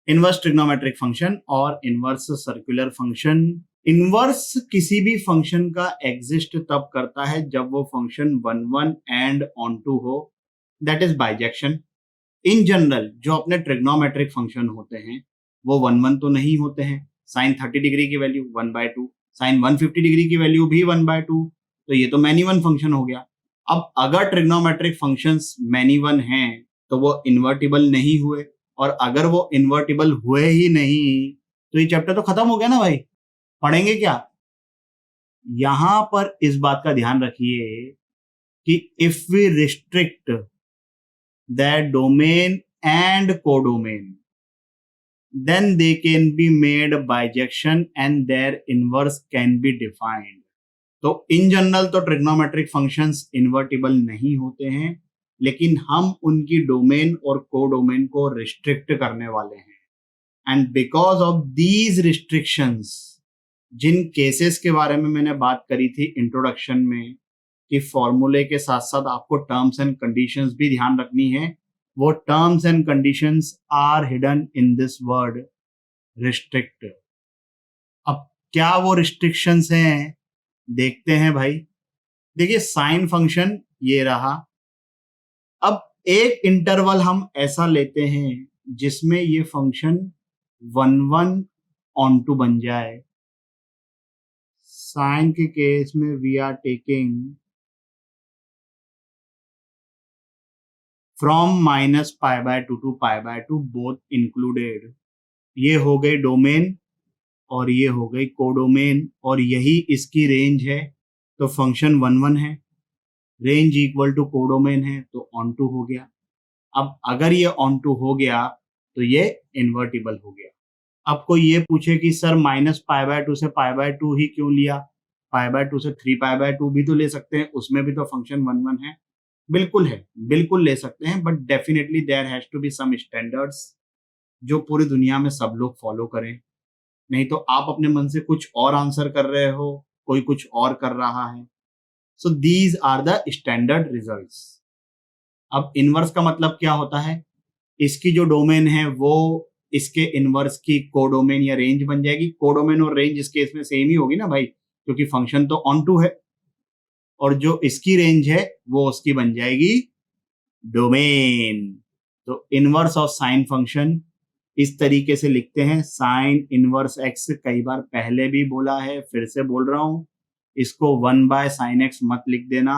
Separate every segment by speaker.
Speaker 1: Inverse trigonometric function और inverse circular function. Inverse किसी भी फंक्शन का एग्जिस्ट तब करता है जब वो फंक्शन 1 1 एंड ऑन टू हो, that is bijection. In general जो अपने ट्रिग्नोमेट्रिक फंक्शन होते हैं वो 1 1 तो नहीं होते हैं। साइन 30 डिग्री की वैल्यू 1/2, साइन 150 डिग्री की वैल्यू भी 1/2, तो ये तो मैनी वन फंक्शन हो गया। अब अगर ट्रिग्नोमेट्रिक फंक्शंस मैनी वन हैं तो वो इन्वर्टिबल नहीं हुए, और अगर वो इन्वर्टिबल हुए ही नहीं तो ये चैप्टर तो खत्म हो गया ना भाई। पढ़ेंगे क्या? यहां पर इस बात का ध्यान रखिए कि if we restrict that domain and codomain then they can be made bijection and their inverse can be defined। तो इन जनरल तो ट्रिग्नोमेट्रिक फंक्शंस इन्वर्टिबल नहीं होते हैं, लेकिन हम उनकी डोमेन और कोडोमेन को रिस्ट्रिक्ट करने वाले हैं। And because of these restrictions, जिन केसेस के बारे में मैंने बात करी थी इंट्रोडक्शन में कि फॉर्मूले के साथ साथ आपको टर्म्स एंड कंडीशंस भी ध्यान रखनी है, वो terms and conditions are hidden in this word restrict. अब क्या वो रिस्ट्रिक्शंस हैं देखते हैं भाई। देखिए साइन फंक्शन ये रहा। अब एक इंटरवल हम ऐसा लेते हैं जिसमें ये फंक्शन 1 1 ऑन टू बन जाए। साइन के केस में we are taking from -π/2 to π/2 both included. ये हो गई डोमेन और ये हो गई कोडोमेन, और यही इसकी रेंज है। तो फंक्शन 1 1 है, रेंज इक्वल टू कोडोमेन है, तो ऑन टू हो गया। अब अगर ये ऑन टू हो गया तो ये इन्वर्टिबल हो गया। अब कोई ये पूछे कि सर -π/2 से π/2 ही क्यों लिया, π/2 से 3π/2 भी तो ले सकते हैं, उसमें भी तो फंक्शन 1 1 है। बिल्कुल है, बिल्कुल ले सकते हैं, but definitely there has to be some standards जो पूरी दुनिया में सब लोग फॉलो करें। नहीं तो आप अपने मन से कुछ और आंसर कर रहे हो, कोई कुछ और कर रहा है। So these are the standard results. अब इनवर्स का मतलब क्या होता है? इसकी जो डोमेन है वो इसके इनवर्स की कोडोमेन या रेंज बन जाएगी। कोडोमेन और रेंज इस केस में सेम ही होगी ना भाई, क्योंकि फंक्शन तो ऑन टू है, और जो इसकी रेंज है वो उसकी बन जाएगी डोमेन। तो इनवर्स ऑफ साइन फंक्शन इस तरीके से लिखते हैं, साइन इनवर्स एक्स। कई बार पहले भी बोला है, फिर से बोल रहा हूं, इसको 1/sin x मत लिख देना।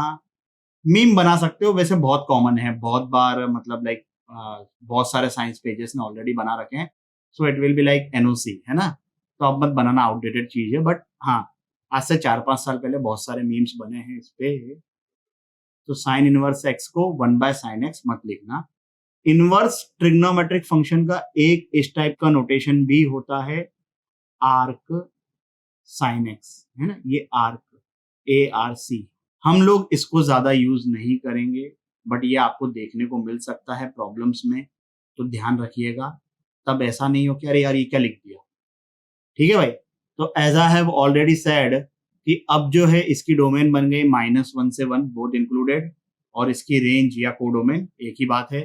Speaker 1: मीम बना सकते हो, वैसे बहुत कॉमन है, बहुत बार मतलब लाइक बहुत सारे साइंस पेजेस ने ऑलरेडी बना रखे हैं। So it will be like NOC, है ना। तो अब मत बनाना, आउटडेटेड चीज है, बट हाँ आज से 4-5 साल पहले बहुत सारे मीम्स बने हैं इस पे। तो साइन इनवर्स एक्स को 1/sin x मत लिखना। इनवर्स ट्रिग्नोमेट्रिक फंक्शन का एक इस टाइप का नोटेशन भी होता है, आर्क साइन एक्स, है ना, ये आर्क ARC। हम लोग इसको ज्यादा यूज नहीं करेंगे, बट ये आपको देखने को मिल सकता है प्रॉब्लम्स में, तो ध्यान रखिएगा। तब ऐसा नहीं हो कि अरे यार ये क्या लिख दिया। ठीक है भाई। तो as I have already said कि अब जो है इसकी डोमेन बन गई -1 से 1 बोथ इंक्लूडेड, और इसकी रेंज या कोडोमेन एक ही बात है,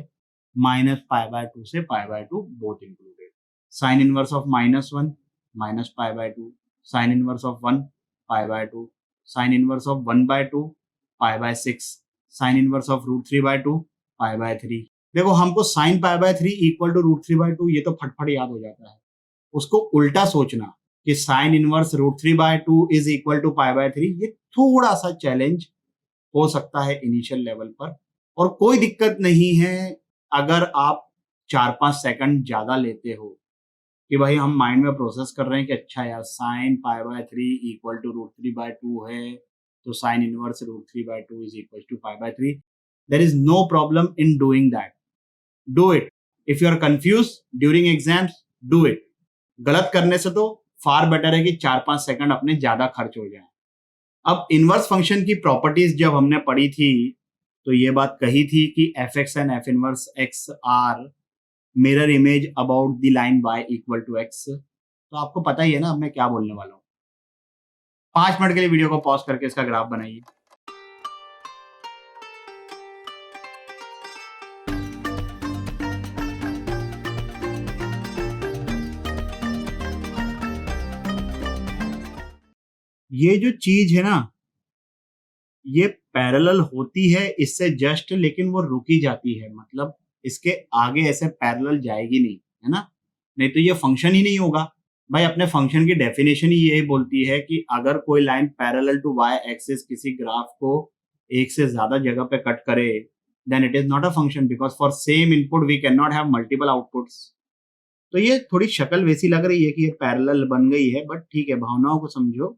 Speaker 1: -π/2 से π/2 both included. Sine inverse of -1 -π/2, sine inverse of 1 π/2, sine inverse of 1/2 π/6, sine inverse of √3/2 π/3। देखो हमको साइन π/3 इक्वल टू √3/2 ये तो फटफट याद हो जाता है। उसको उल्टा सोचना कि sine inverse √3/2 is equal to π/3, ये थोड़ा सा चैलेंज हो सकता है इनिशियल लेवल पर, और कोई दिक्कत नहीं है अगर आप 4-5 सेकंड ज्यादा लेते हो कि भाई हम माइंड में प्रोसेस कर रहे हैं कि अच्छा यार साइन π/3 इक्वल टू √3/2 है, तो sine inverse √3/2 is equal to π/3। There is no problem in doing that, do it. If you are confuse during exams, do it. गलत करने से तो फार बेटर है कि 4-5 सेकंड अपने ज्यादा खर्च हो जाए। अब इनवर्स फंक्शन की प्रॉपर्टीज जब हमने पढ़ी थी तो ये बात कही थी कि f(x) and f inverse x are mirror image about the line y equal to x। तो आपको पता ही है ना अब मैं क्या बोलने वाला हूँ। 5 मिनट के लिए वीडियो को पॉज करके इसका ग्राफ बनाइए। ये जो चीज है ना, ये पैरेलल होती है इससे जस्ट, लेकिन वो रुकी जाती है, मतलब इसके आगे ऐसे पैरेलल जाएगी नहीं, है ना? नहीं तो ये फंक्शन ही नहीं होगा। भाई अपने फंक्शन की डेफिनेशन ही यही बोलती है कि अगर कोई line parallel to y axis किसी ग्राफ को एक से ज्यादा जगह पे कट करे, then it is not a function, because for same input we can not have multiple outputs. तो ये थोड़ी शक्ल वैसी लग रही है कि ये पैरेलल बन गई है, बट ठीक है, भावनाओं को समझो।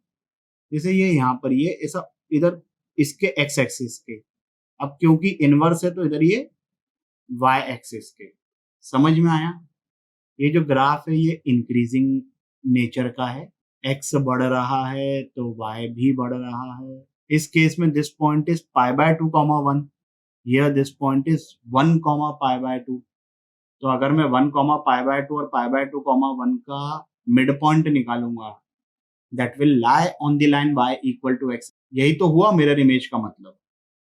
Speaker 1: जैसे ये यहाँ पर ये ऐसा, इधर इसके एक्स एक्सिस के, अब क्योंकि इनवर्स है तो इधर ये वाई एक्सिस के। समझ में आया? ये जो ग्राफ है ये इंक्रीजिंग नेचर का है, एक्स बढ़ रहा है तो वाई भी बढ़ रहा है। इस केस में this point is pi by 2,1, here this point is 1, pi by 2। तो अगर मैं 1, पाई बाय 2 और पाई बाय 2,1 का मिड पॉइंट निकालूंगा, that will lie on the line y equal to x। यही तो हुआ मिरर इमेज का मतलब।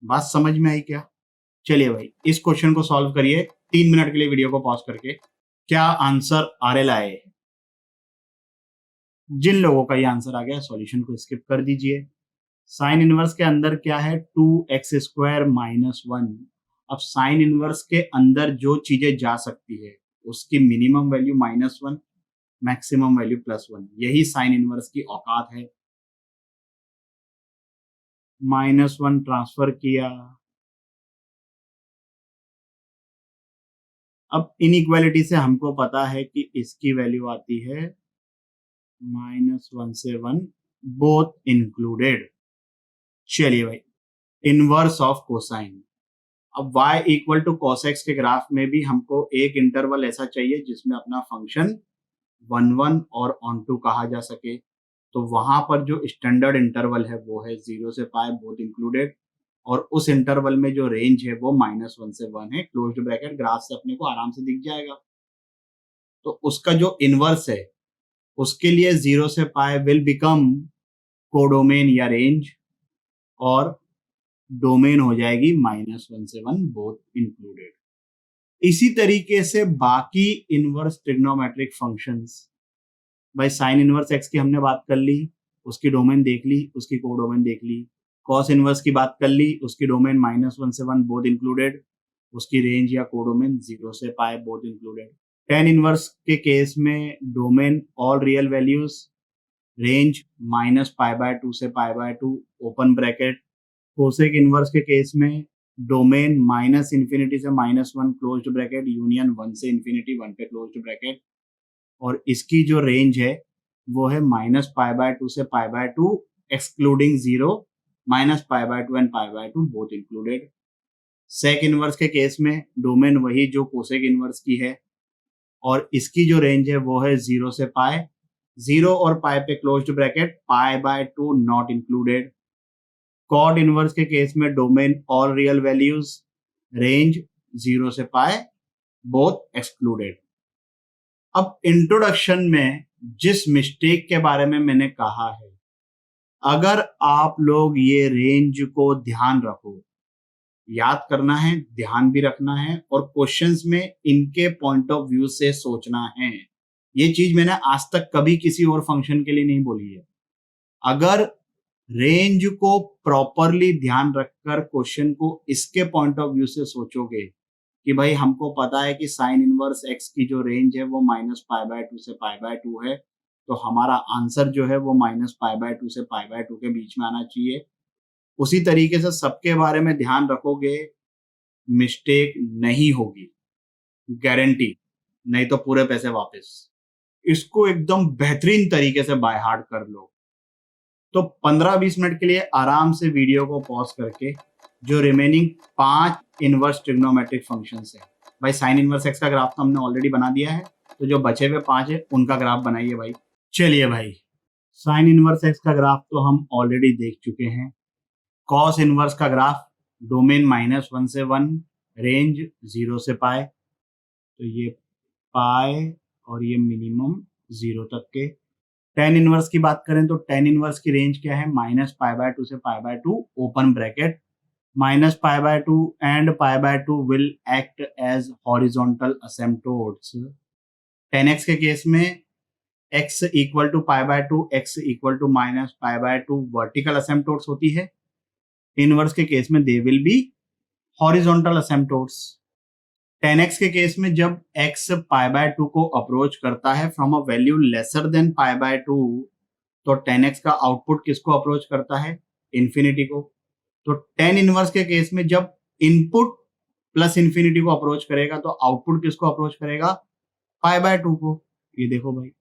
Speaker 1: बात समझ में आई क्या? चलिए भाई, इस क्वेश्चन को सॉल्व करिए 3 मिनट के लिए वीडियो को पॉज करके। क्या आंसर आ रहा है? जिन लोगों का ये आंसर आ गया सॉल्यूशन को स्किप कर दीजिए। साइन इनवर्स के अंदर क्या है? 2x² minus 1। अब साइन इनवर्स के अंदर जो चीजें जा सकती है उसकी मिनिमम वैल्यू -1, मैक्सिमम वैल्यू +1, यही साइन इनवर्स की औकात है। -1 ट्रांसफर किया। अब इनइक्वालिटी से हमको पता है कि इसकी वैल्यू आती है -1 से 1, बोथ इंक्लूडेड। चलिए भाई, इनवर्स ऑफ कोसाइन। अब y equal to cos x के ग्राफ में भी हमको एक इंटरवल ऐसा चाहिए जिसमें अपना फंक्शन 1 और ऑन टू कहा जा सके। तो वहां पर जो स्टैंडर्ड इंटरवल है वो है 0 से पाई, बोथ इंक्लूडेड। और उस इंटरवल में जो रेंज है वो -1 से 1 है, क्लोज्ड ब्रैकेट। ग्राफ से अपने को आराम से दिख जाएगा। तो उसका जो इनवर्स है उसके लिए 0 से पाई विल बिकम कोडोमेन या रेंज, और डोमेन हो जाएगी -1 से 1, बोथ इंक्लूडेड। इसी तरीके से बाकी इनवर्स ट्रिग्नोमेट्रिक फंक्शंस। भाई साइन इनवर्स एक्स की हमने बात कर ली, उसकी डोमेन देख ली, उसकी कोडोमेन देख ली। कॉस इनवर्स की बात कर ली, उसकी डोमेन -1 से 1, बोथ इंक्लूडेड। उसकी रेंज या कोडोमेन 0 से pi, both included. Tan inverse के केस में domain all real values, range -π/2 से π/2, ओपन ब्रैकेट। कोसेक इनवर्स के केस में डोमेन -∞ से -1, क्लोज्ड ब्रैकेट, यूनियन 1 से इंफिनिटी 1 पे, क्लोज्ड ब्रैकेट। और इसकी जो रेंज है वो है -π/2 से π/2, excluding 0, -π/2 and π/2 both included. Sec inverse के केस में डोमेन वही जो कोसेक इनवर्स की है, और इसकी जो रेंज है वो है 0 से पाई, 0 और पाई पे closed bracket, π/2 not included. Cot inverse के केस में domain all real values, range 0 से पाई, बोथ एक्सक्लूडेड। अब इंट्रोडक्शन में जिस मिस्टेक के बारे में मैंने कहा है, अगर आप लोग ये रेंज को ध्यान रखो, याद करना है, ध्यान भी रखना है, और क्वेश्चंस में इनके पॉइंट ऑफ व्यू से सोचना है। ये चीज मैंने आज तक कभी किसी और फंक्शन के लिए नहीं बोली है। अगर रेंज को प्रॉपरली ध्यान रखकर क्वेश्चन को इसके पॉइंट ऑफ व्यू से सोचोगे कि भाई हमको पता है कि साइन इनवर्स एक्स की जो रेंज है वो -π/2 से π/2 है, तो हमारा आंसर जो है वो -π/2 से π/2 के बीच में आना चाहिए। उसी तरीके से सबके बारे में ध्यान रखोगे, मिस्टेक नहीं होगी, गारंटी। नहीं तो पूरे पैसे वापस। इसको एकदम बेहतरीन तरीके से बाय हार्ट कर लो। तो 15-20 मिनट के लिए आराम से वीडियो को पॉज करके जो रिमेनिंग 5 इनवर्स ट्रिग्नोमेट्रिक फंक्शंस है, भाई साइन इनवर्स एक्स का ग्राफ तो हमने ऑलरेडी बना दिया है, तो जो बचे हुए 5 है उनका ग्राफ बनाइए भाई। चलिए भाई, साइन इनवर्स एक्स का ग्राफ तो हम ऑलरेडी देख चुके हैं। कॉस इनवर्स का ग्राफ, डोमेन -1 से 1, रेंज 0 से पाई, तो ये पाई और ये मिनिमम 0 तक के। टेन इनवर्स की बात करें तो टेन इनवर्स की रेंज क्या है? -π/2 से π/2, open bracket. -π/2 and π/2 will act as horizontal asymptotes. 10x के केस में x equal to pi by two, x equal to minus pi by two vertical asymptotes होती है। इनवर्स के केस में they will be horizontal asymptotes. 10x के case में जब x pi by two को अप्रोच करता है from a value lesser than pi by two, तो 10x का आउटपुट किसको अप्रोच करता है? इन्फिनिटी को। तो 10 इनवर्स के केस में जब इनपुट प्लस इन्फिनिटी को अप्रोच करेगा तो आउटपुट किसको अप्रोच करेगा? पाई बाय टू को। ये देखो भाई,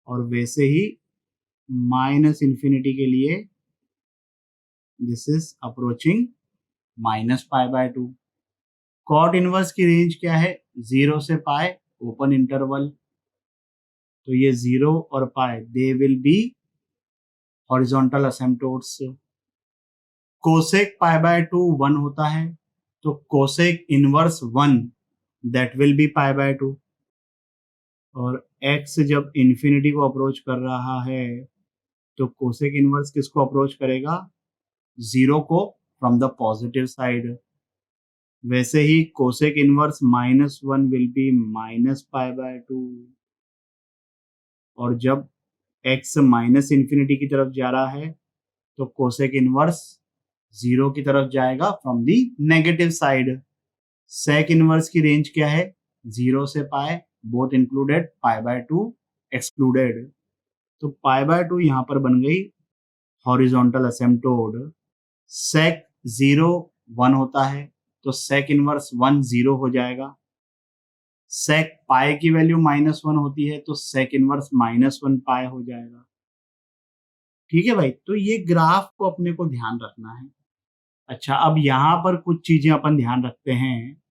Speaker 1: और वैसे ही माइनस इन्फिनिटी के लिए this is approaching minus pi by two. Cot inverse की रेंज क्या है? 0 से पाई, ओपन इंटरवल। तो ये 0 और pi they will be horizontal asymptotes. Cosec pi by two 1 होता है, तो cosec inverse 1 that will be pi by two. और x जब इन्फिनिटी को अप्रोच कर रहा है तो कोसेक इनवर्स किसको अप्रोच करेगा? 0 को फ्रॉम द पॉजिटिव साइड। वैसे ही cosec inverse -1 will be minus pi by two. और जब x माइनस इन्फिनिटी की तरफ जा रहा है तो कोसेक इनवर्स 0 की तरफ जाएगा from the negative side. Sec inverse की रेंज क्या है? 0 से pi, both included, pi by two excluded. तो पाई बाय टू यहां पर बन गई हॉरिजॉन्टल असिम्पटोड। सेक 0 1 होता है, तो सेक इनवर्स 1 0 हो जाएगा। सेक पाई की वैल्यू -1 होती है, तो सेक इनवर्स -1 पाई हो जाएगा। ठीक है भाई, तो ये ग्राफ को अपने को ध्यान रखना है। अच्छा, अब यहाँ पर कुछ चीजें अपन ध्यान रखते हैं।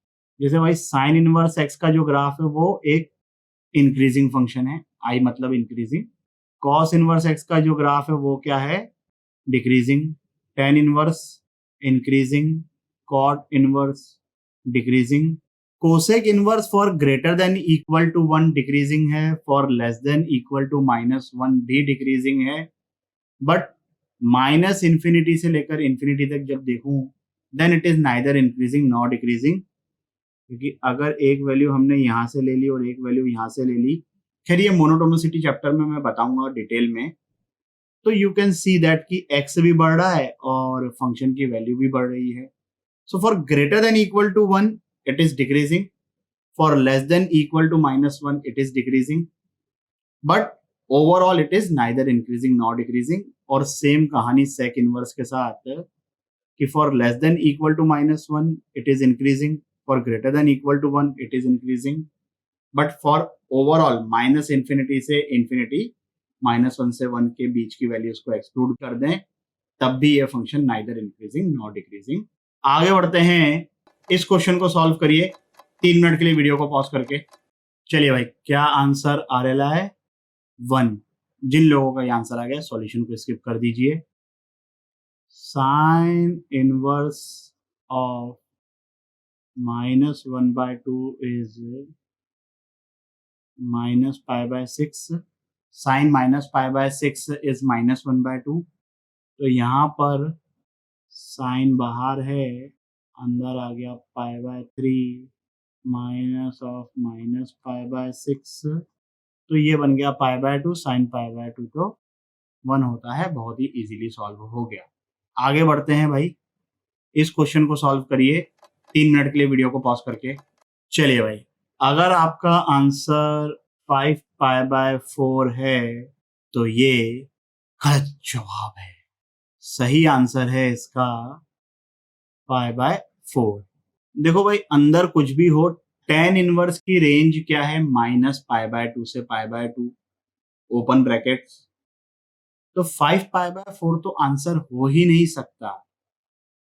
Speaker 1: जैसे भाई साइन इनवर्स एक्स का जो ग्राफ है वो एक इंक्रीजिंग फंक्शन है, आई मतलब इंक्रीजिंग। कॉस इनवर्स एक्स का जो ग्राफ है वो क्या है? Decreasing. Tan inverse increasing, cot inverse decreasing. Cosec inverse for greater than equal to 1 decreasing है, for less than equal to -1 भी डिक्रीजिंग है। बट माइनस इन्फिनिटी से लेकर इन्फिनिटी तक जब देखूं then it is neither increasing nor decreasing. क्योंकि अगर एक वैल्यू हमने यहाँ से ले ली और एक वैल्यू यहाँ से ले ली, खैर ये मोनोटोनिसिटी चैप्टर में मैं बताऊंगा डिटेल में, तो यू कैन सी दैट कि x भी बढ़ रहा है और फंक्शन की वैल्यू भी बढ़ रही है। So for greater than equal to 1 it is decreasing, for less than equal to -1 it is decreasing, but overall it is neither increasing nor decreasing. और सेम कहानी सेक इनवर्स के साथ कि for less than equal to -1 it is increasing, for greater than equal to 1 it is increasing, but for overall minus infinity से infinity, -1 से 1 के बीच की values को एक्सक्लूड कर दें, तब भी ये function neither increasing nor decreasing. आगे बढ़ते हैं, इस क्वेश्चन को सॉल्व करिए 3 मिनट के लिए वीडियो को पॉज करके। चलिए भाई, क्या आंसर आ रहा है? 1। जिन लोगों का ये आंसर आ गया सॉल्यूशन को स्किप कर दीजिए। Sine inverse of -1/2 is -π/6। Sine -π/6 is -1/2। तो यहाँ पर साइन बाहर है, अंदर आ गया π/3 -π/6। तो ये बन गया π/2, साइन π/2 तो 1 होता है। बहुत ही इजीली सॉल्व हो गया। आगे बढ़ते हैं भाई, इस क्वेश्चन को सॉल्व करिए 3 मिनट के लिए वीडियो को पॉज करके। चलिए भाई, अगर आपका आंसर 5π/4 है तो ये गलत जवाब है। सही आंसर है इसका π/4। देखो भाई, अंदर कुछ भी हो, tan इनवर्स की रेंज क्या है? -π/2 से π/2, ओपन ब्रैकेट्स। तो 5π/4 तो आंसर हो ही नहीं सकता।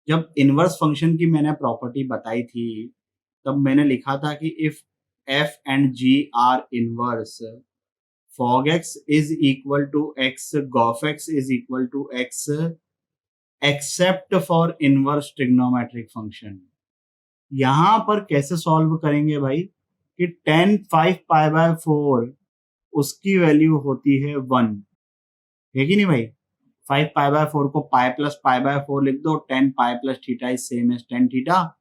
Speaker 1: जब इनवर्स फंक्शन की मैंने प्रॉपर्टी बताई थी तब मैंने लिखा था कि if f and g are inverse, fog x is equal to x, gof x is equal to x, except for inverse trigonometric function। यहां पर कैसे सॉल्व करेंगे भाई कि tan 5π/4 उसकी वैल्यू होती है 1, है कि नहीं भाई? 5π/4 को पाई प्लस π/4 लिख दो, tan pi plus theta is same as tan theta,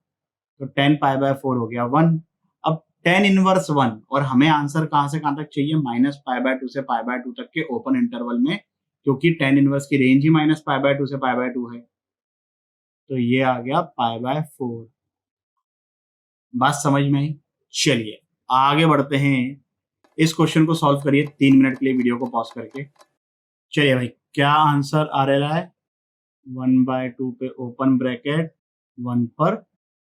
Speaker 1: तो tan π/4 हो गया 1। अब tan इनवर्स 1, और हमें आंसर कहां से कहां तक चाहिए, -π/2 से π/2 तक के ओपन इंटरवल में, क्योंकि tan इनवर्स की रेंज ही -π/2 से π/2 है, तो ये आ गया π/4। बात समझ में आई? चलिए आगे बढ़ते हैं, इस क्वेश्चन को सॉल्व करिए 3 मिनट के लिए वीडियो को पॉज करके। चलिए भाई, क्या आंसर आ रहा है, 1/2 पे ओपन ब्रैकेट, 1 पर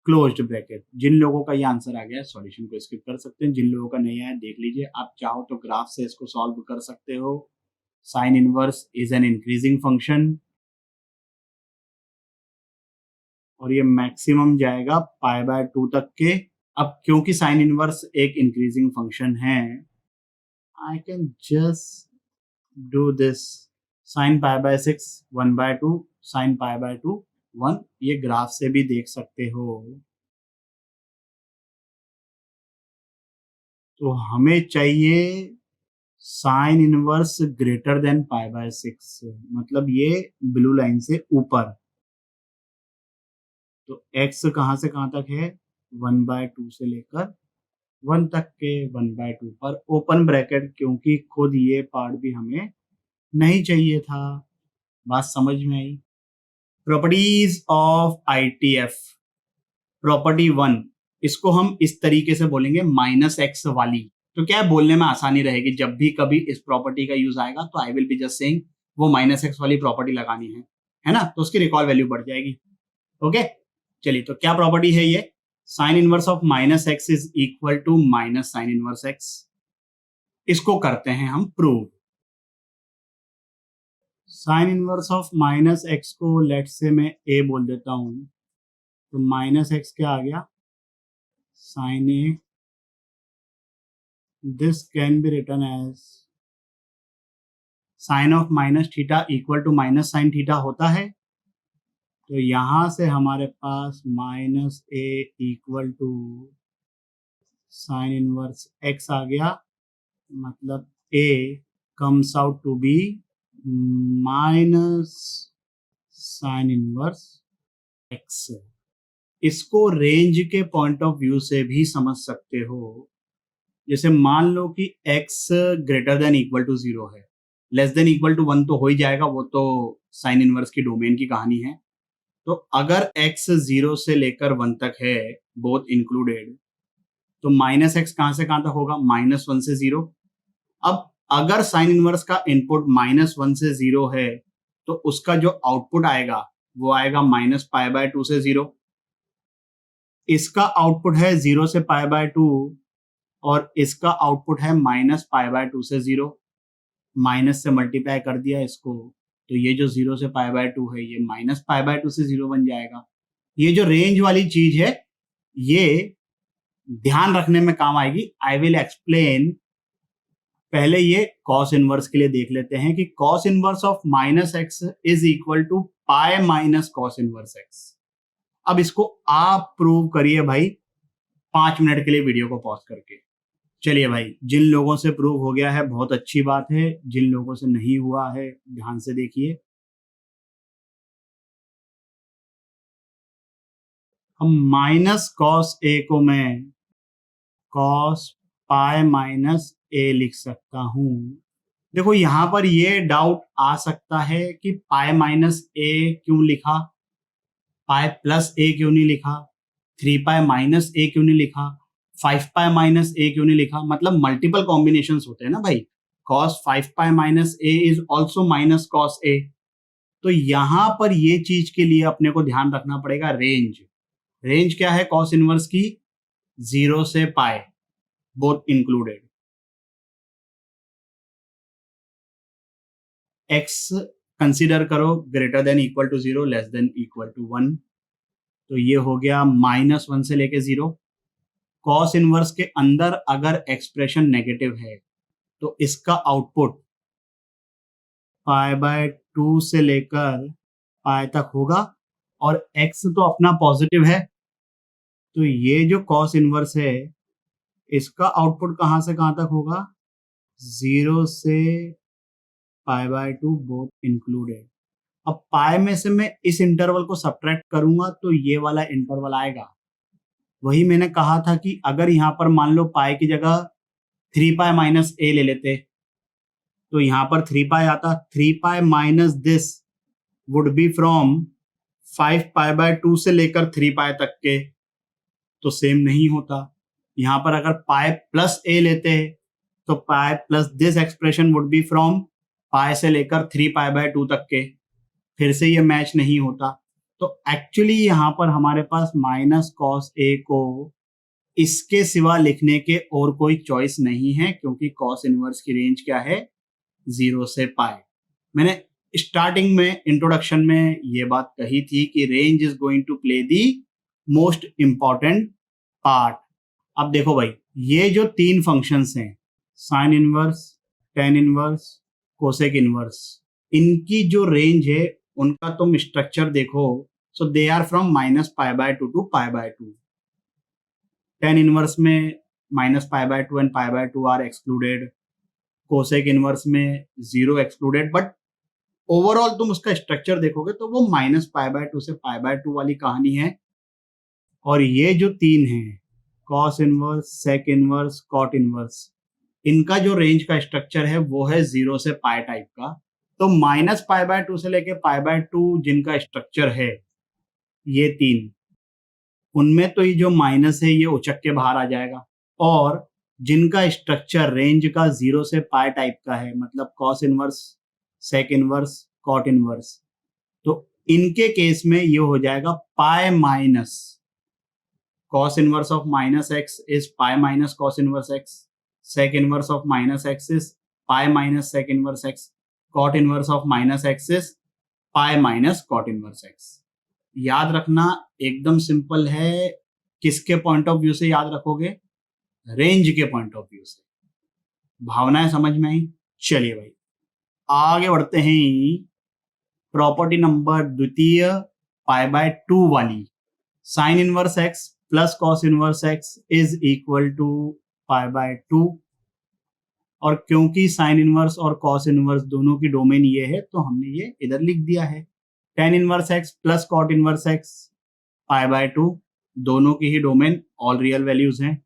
Speaker 1: क्लोज्ड ब्रैकेट। जिन लोगों का ये आंसर आ गया सॉल्यूशन को स्किप कर सकते हैं, जिन लोगों का नहीं आया देख लीजिए, आप चाहो तो ग्राफ से इसको सॉल्व कर सकते हो। Sine inverse is an increasing function और ये मैक्सिमम जाएगा π/2 तक के। अब क्योंकि साइन इनवर्स एक इंक्रीजिंग फंक्शन है, I can just do this, sin π/6 1/2, sin π/2 1, ये ग्राफ से भी देख सकते हो। तो हमें चाहिए साइन इनवर्स ग्रेटर देन π/6, मतलब ये ब्लू लाइन से ऊपर। तो x कहां से कहां तक है, 1/2 से लेकर 1 तक के 1/2 पर ओपन ब्रैकेट, क्योंकि खुद ये पार्ट भी हमें नहीं चाहिए था। बात समझ में आई? प्रॉपर्टीज ऑफ आईटीएफ, प्रॉपर्टी 1, इसको हम इस तरीके से बोलेंगे -x वाली, तो क्या है, बोलने में आसानी रहेगी। जब भी कभी इस प्रॉपर्टी का यूज आएगा तो I will be just saying वो -x वाली प्रॉपर्टी लगानी है ना, तो उसकी रिकॉल वैल्यू बढ़ जाएगी। ओके, चलिए तो क्या प्रॉपर्टी है ये, sine inverse of -x is equal to minus sine inverse x। इसको करते हैं हम prove. Sine inverse of -x को लेट से मैं a बोल देता हूं, तो -x क्या आ गया, sin a, this can be written as sin of minus theta equal to minus sine theta होता है, तो यहां से हमारे पास -a equal to sine inverse x आ गया, मतलब a comes out to be minus sine inverse x। इसको रेंज के पॉइंट ऑफ व्यू से भी समझ सकते हो। जैसे मान लो कि x greater than equal to 0 है, लेस देन इक्वल टू 1 तो हो ही जाएगा, वो तो साइन इनवर्स की डोमेन की कहानी है। तो अगर x 0 से लेकर 1 तक है, बोथ इंक्लूडेड, तो -x कहां से कहां तक होगा, -1 से 0। अब अगर साइन इनवर्स का इनपुट -1 से 0 है, तो उसका जो आउटपुट आएगा वो आएगा -π/2 से 0। इसका आउटपुट है 0 से π/2 और इसका आउटपुट है -π/2 से 0। माइनस से मल्टीप्लाई कर दिया इसको, तो ये जो 0 से π/2 है ये -π/2 से 0 बन जाएगा। ये जो रेंज वाली चीज है ये ध्यान रखने में काम आएगी। I will explain. पहले ये कॉस इनवर्स के लिए देख लेते हैं कि cos inverse of -x is equal to pi minus cos inverse x। अब इसको आप प्रूव करिए भाई 5 मिनट के लिए वीडियो को पॉज करके। चलिए भाई, जिन लोगों से प्रूव हो गया है बहुत अच्छी बात है, जिन लोगों से नहीं हुआ है ध्यान से देखिए। हम माइनस कॉस ए को मैं कॉस पाई माइनस ए लिख सकता हूं। देखो यहां पर ये डाउट आ सकता है कि पाई माइनस ए क्यों लिखा, पाई प्लस ए क्यों नहीं लिखा, 3 पाई माइनस ए क्यों नहीं लिखा, 5 पाई माइनस ए क्यों नहीं लिखा। मतलब मल्टीपल कॉम्बिनेशंस होते हैं ना भाई, cos 5 pi minus A is also minus cos A. तो यहां पर ये चीज के लिए अपने को ध्यान रखना पड़ेगा रेंज। रेंज क्या है कॉस इनवर्स की, 0 से pi both included. X consider करो greater than equal to 0, less than equal to 1, तो ये हो गया -1 से लेके 0। कॉस इनवर्स के अंदर अगर एक्सप्रेशन नेगेटिव है तो इसका आउटपुट π/2 से लेकर पाई तक होगा, और x तो अपना पॉजिटिव है, तो ये जो कॉस इनवर्स है इसका आउटपुट कहां से कहां तक होगा, 0 से π/2 बोथ इंक्लूडेड। अब पाई में से मैं इस इंटरवल को सब्ट्रैक्ट करूंगा तो ये वाला इंटरवल आएगा, वही मैंने कहा था कि अगर यहाँ पर मान लो पाई की जगह 3 पाई माइनस ए ले लेते तो यहाँ पर 3 पाई आता, 3 pi minus this would be from 5 पाई/2 से लेकर 3 पाई तक के, तो सेम नहीं होता। यहाँ पर अगर पाई प्लस ए लेते हैं तो pi plus this expression would be from pi से लेकर 3 पाई/2 तक के, फिर से ये मैच नहीं होता। तो एक्चुअली यहाँ पर हमारे पास माइनस कॉस ए को इसके सिवा लिखने के और कोई चॉइस नहीं है, क्योंकि कॉस इनवर्स की रेंज क्या है, 0 से पाई। मैंने स्टार्टिंग में इंट्रोडक्शन में ये बात कही थी कि range is going to play the most important part. अब देखो भाई, ये जो 3 फंक्शंस हैं, sine inverse, tan inverse, cosec inverse, इनकी जो रेंज है उनका तुम स्ट्रक्चर देखो, so they are from -π/2 to π/2। Tan inverse में -π/2 and π/2 are excluded, cosec inverse में 0 एक्सक्लूडेड, बट ओवरऑल तुम उसका स्ट्रक्चर देखोगे तो वो -π/2 से π/2 वाली कहानी है। और ये जो 3 हैं, cos inverse, sec inverse, cot inverse, इनका जो रेंज का स्ट्रक्चर है वो है 0 से पाई टाइप का। तो -π/2 से लेके π/2 जिनका स्ट्रक्चर है, ये 3, उनमें तो ये जो माइनस है ये उचक के बाहर आ जाएगा। और जिनका स्ट्रक्चर रेंज का 0 से पाई टाइप का है, मतलब cos inverse, sec inverse, cot inverse, तो इनके केस में ये हो जाएगा pi minus cos inverse of minus x is pi minus cos inverse x, sec inverse of minus x is pi minus sec inverse x, cot inverse of minus x is pi minus cot inverse x। याद रखना एकदम simple है। किसके point of view से याद रखोगे? Range के point of view से। भावनाएं समझ में आई? चलिए भाई आगे बढ़ते हैं। प्रॉपर्टी नंबर द्वितीय, π/2 वाली, sine inverse x plus cos inverse x is equal to π/2। और क्योंकि साइन इनवर्स और कॉस इनवर्स दोनों की डोमेन ये है तो हमने ये इधर लिख दिया है। Tan inverse x plus cot inverse x π/2, दोनों की ही डोमेन ऑल रियल वैल्यूज हैं।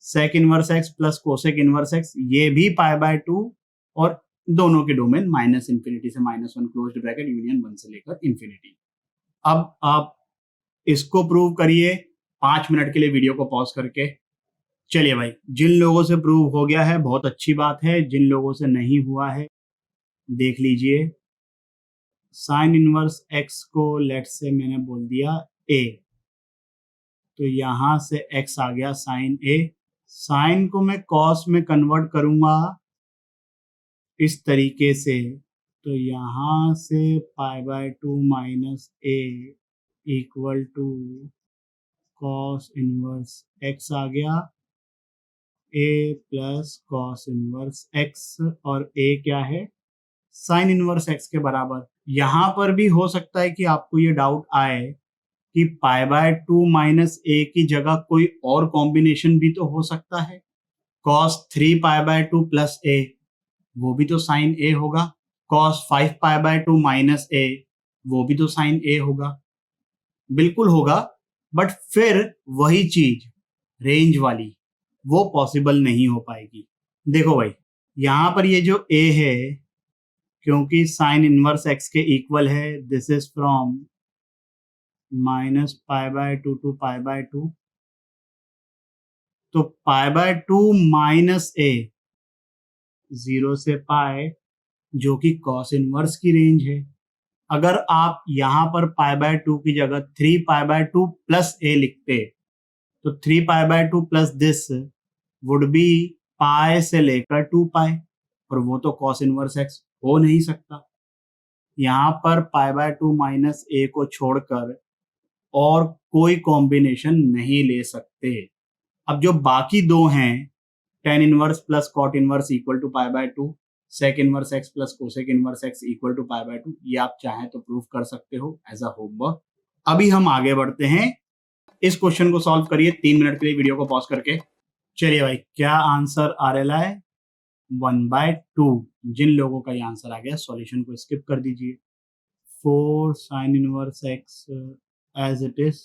Speaker 1: Sec inverse x plus cosec inverse x, ये भी π/2 और दोनों की डोमेन -∞ से -1 क्लोज्ड ब्रैकेट यूनियन 1 से लेकर इंफिनिटी। अब आप इसको प्रूव करिए 5 मिनट के लिए वीडियो को पॉज करके। चलिए भाई, जिन लोगों से प्रूव हो गया है बहुत अच्छी बात है, जिन लोगों से नहीं हुआ है देख लीजिए। साइन इनवर्स एक्स को लेट से मैंने बोल दिया ए, तो यहां से एक्स आ गया साइन ए। साइन को मैं कॉस में कन्वर्ट करूंगा इस तरीके से, तो यहां से π/2 minus A equal to cos inverse x आ गया, A plus cos inverse x, और ए क्या है, साइन इनवर्स एक्स के बराबर। यहां पर भी हो सकता है कि आपको ये डाउट आए कि π/2 माइनस ए की जगह कोई और कॉम्बिनेशन भी तो हो सकता है। कॉस 3π/2 प्लस ए, वो भी तो साइन ए होगा। कॉस 5π/2 माइनस ए, वो भी तो साइन ए होगा। बिल्कुल होगा, बट फिर वही चीज रेंज वाली वो पॉसिबल नहीं हो पाएगी। देखो भाई, यहां पर ये जो ए है, क्योंकि साइन इनवर्स एक्स के इक्वल है, दिस इज फ्रॉम -π/2 टू π/2, तो π/2 माइनस ए 0 से पाई, जो कि कॉस इनवर्स की रेंज है। अगर आप यहां पर π/2 की जगह 3π/2 प्लस ए लिखते तो 3π/2 प्लस दिस वुड बी पाई से लेकर 2 पाई, और वो तो कॉस इनवर्स एक्स हो नहीं सकता। यहाँ पर π/2 माइनस ए को छोड़कर और कोई कॉम्बिनेशन नहीं ले सकते। अब जो बाकी दो हैं, tan inverse plus cot inverse equal to π/2, sec inverse x plus cosec inverse x equal to π/2, ये आप चाहें तो प्रूव कर सकते हो एज अ होमवर्क। अभी हम आगे बढ़ते हैं। इस क्वेश्चन को सॉल्व करिए 3 मिनट के लिए वीडियो को पॉज करके। चलिए भाई, क्या आंसर आ रहा है? 1/2। जिन लोगों का ये आंसर आ गया सॉल्यूशन को स्किप कर दीजिए। 4 sine inverse x as it is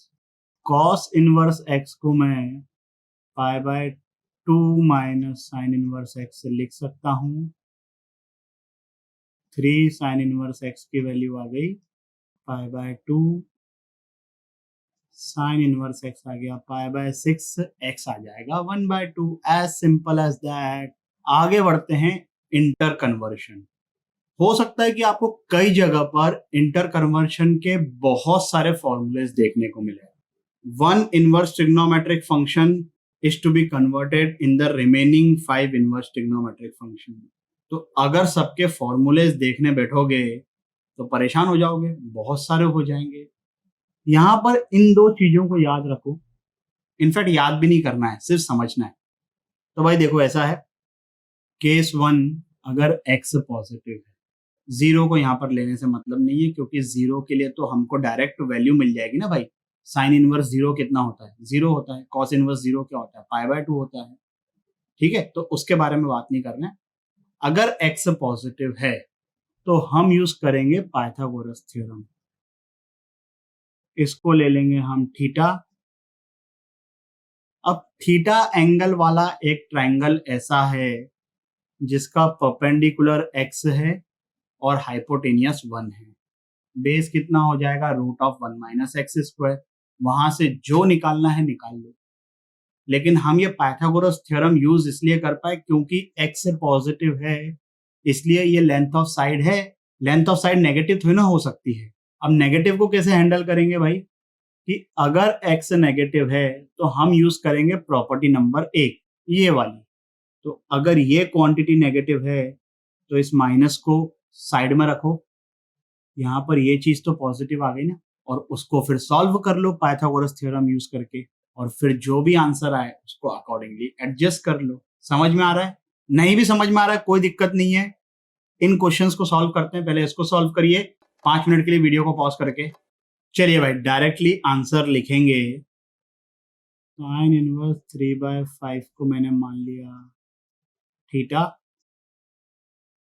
Speaker 1: cos inverse x को मैं pi by 2 minus sine inverse x लिख सकता हूँ। 3 साइन इनवर्स एक्स की वैल्यू आ गई pi by 2, sine inverse x आ गया पाई बाय 6, एक्स आ जाएगा 1/2। As simple as that. आगे बढ़ते हैं इंटर कन्वर्शन। हो सकता है कि आपको कई जगह पर इंटर कन्वर्शन के बहुत सारे फॉर्मूलेज देखने को मिले। One inverse trigonometric function is to be converted in the remaining 5 inverse trigonometric function. तो अगर सबके फॉर्मूलेज देखने बैठोगे तो परेशान हो जाओगे, बहुत सारे हो जाएंगे। यहां पर इन दो चीजों को याद रखो। इनफैक्ट याद भी नहीं करना है, सिर्फ समझना है। तो भाई देखो, ऐसा है, केस 1 अगर x पॉजिटिव है, जीरो को यहाँ पर लेने से मतलब नहीं है, क्योंकि जीरो के लिए तो हमको डायरेक्ट वैल्यू मिल जाएगी ना भाई। साइन इनवर्स जीरो कितना होता है? जीरो होता है। कॉस इनवर्स जीरो क्या होता है? पाई बाय 2 होता है। ठीक है, तो उसके बारे में बात नहीं करना है। अगर x पॉजिटिव है तो हम यूज करेंगे पाइथागोरस थ्योरम। इसको ले लेंगे हम थीटा। अब थीटा एंगल वाला एक ट्रायंगल ऐसा है जिसका परपेंडिकुलर x है और हाइपोटेनियस 1 है। बेस कितना हो जाएगा? Root of 1 minus x square. वहां से जो निकालना है निकाल लो। लेकिन हम ये पाइथागोरस थ्योरम यूज इसलिए कर पाए क्योंकि x पॉजिटिव है, इसलिए ये लेंथ ऑफ साइड है। लेंथ ऑफ साइड नेगेटिव थोड़ी ना हो सकती है। अब नेगेटिव को कैसे हैंडल करेंगे भाई? कि अगर x नेगेटिव है तो हम यूज करेंगे प्रॉपर्टी नंबर 1, ये वाली। तो अगर ये क्वांटिटी नेगेटिव है तो इस माइनस को साइड में रखो। यहाँ पर ये चीज तो पॉजिटिव आ गई ना, और उसको फिर सॉल्व कर लो पाइथागोरस थ्योरम यूज करके, और फिर जो भी आंसर आए उसको अकॉर्डिंगली एडजस्ट कर लो। समझ में आ रहा है? नहीं भी समझ में आ रहा है कोई दिक्कत नहीं है। इन क्वेश्चंस को सॉल्व करते हैं। पहले इसको सॉल्व करिए 5 मिनट के लिए वीडियो को पॉज करके। चलिए भाई, डायरेक्टली आंसर लिखेंगे। साइन इनवर्स 3/5 को मैंने मान लिया थीटा,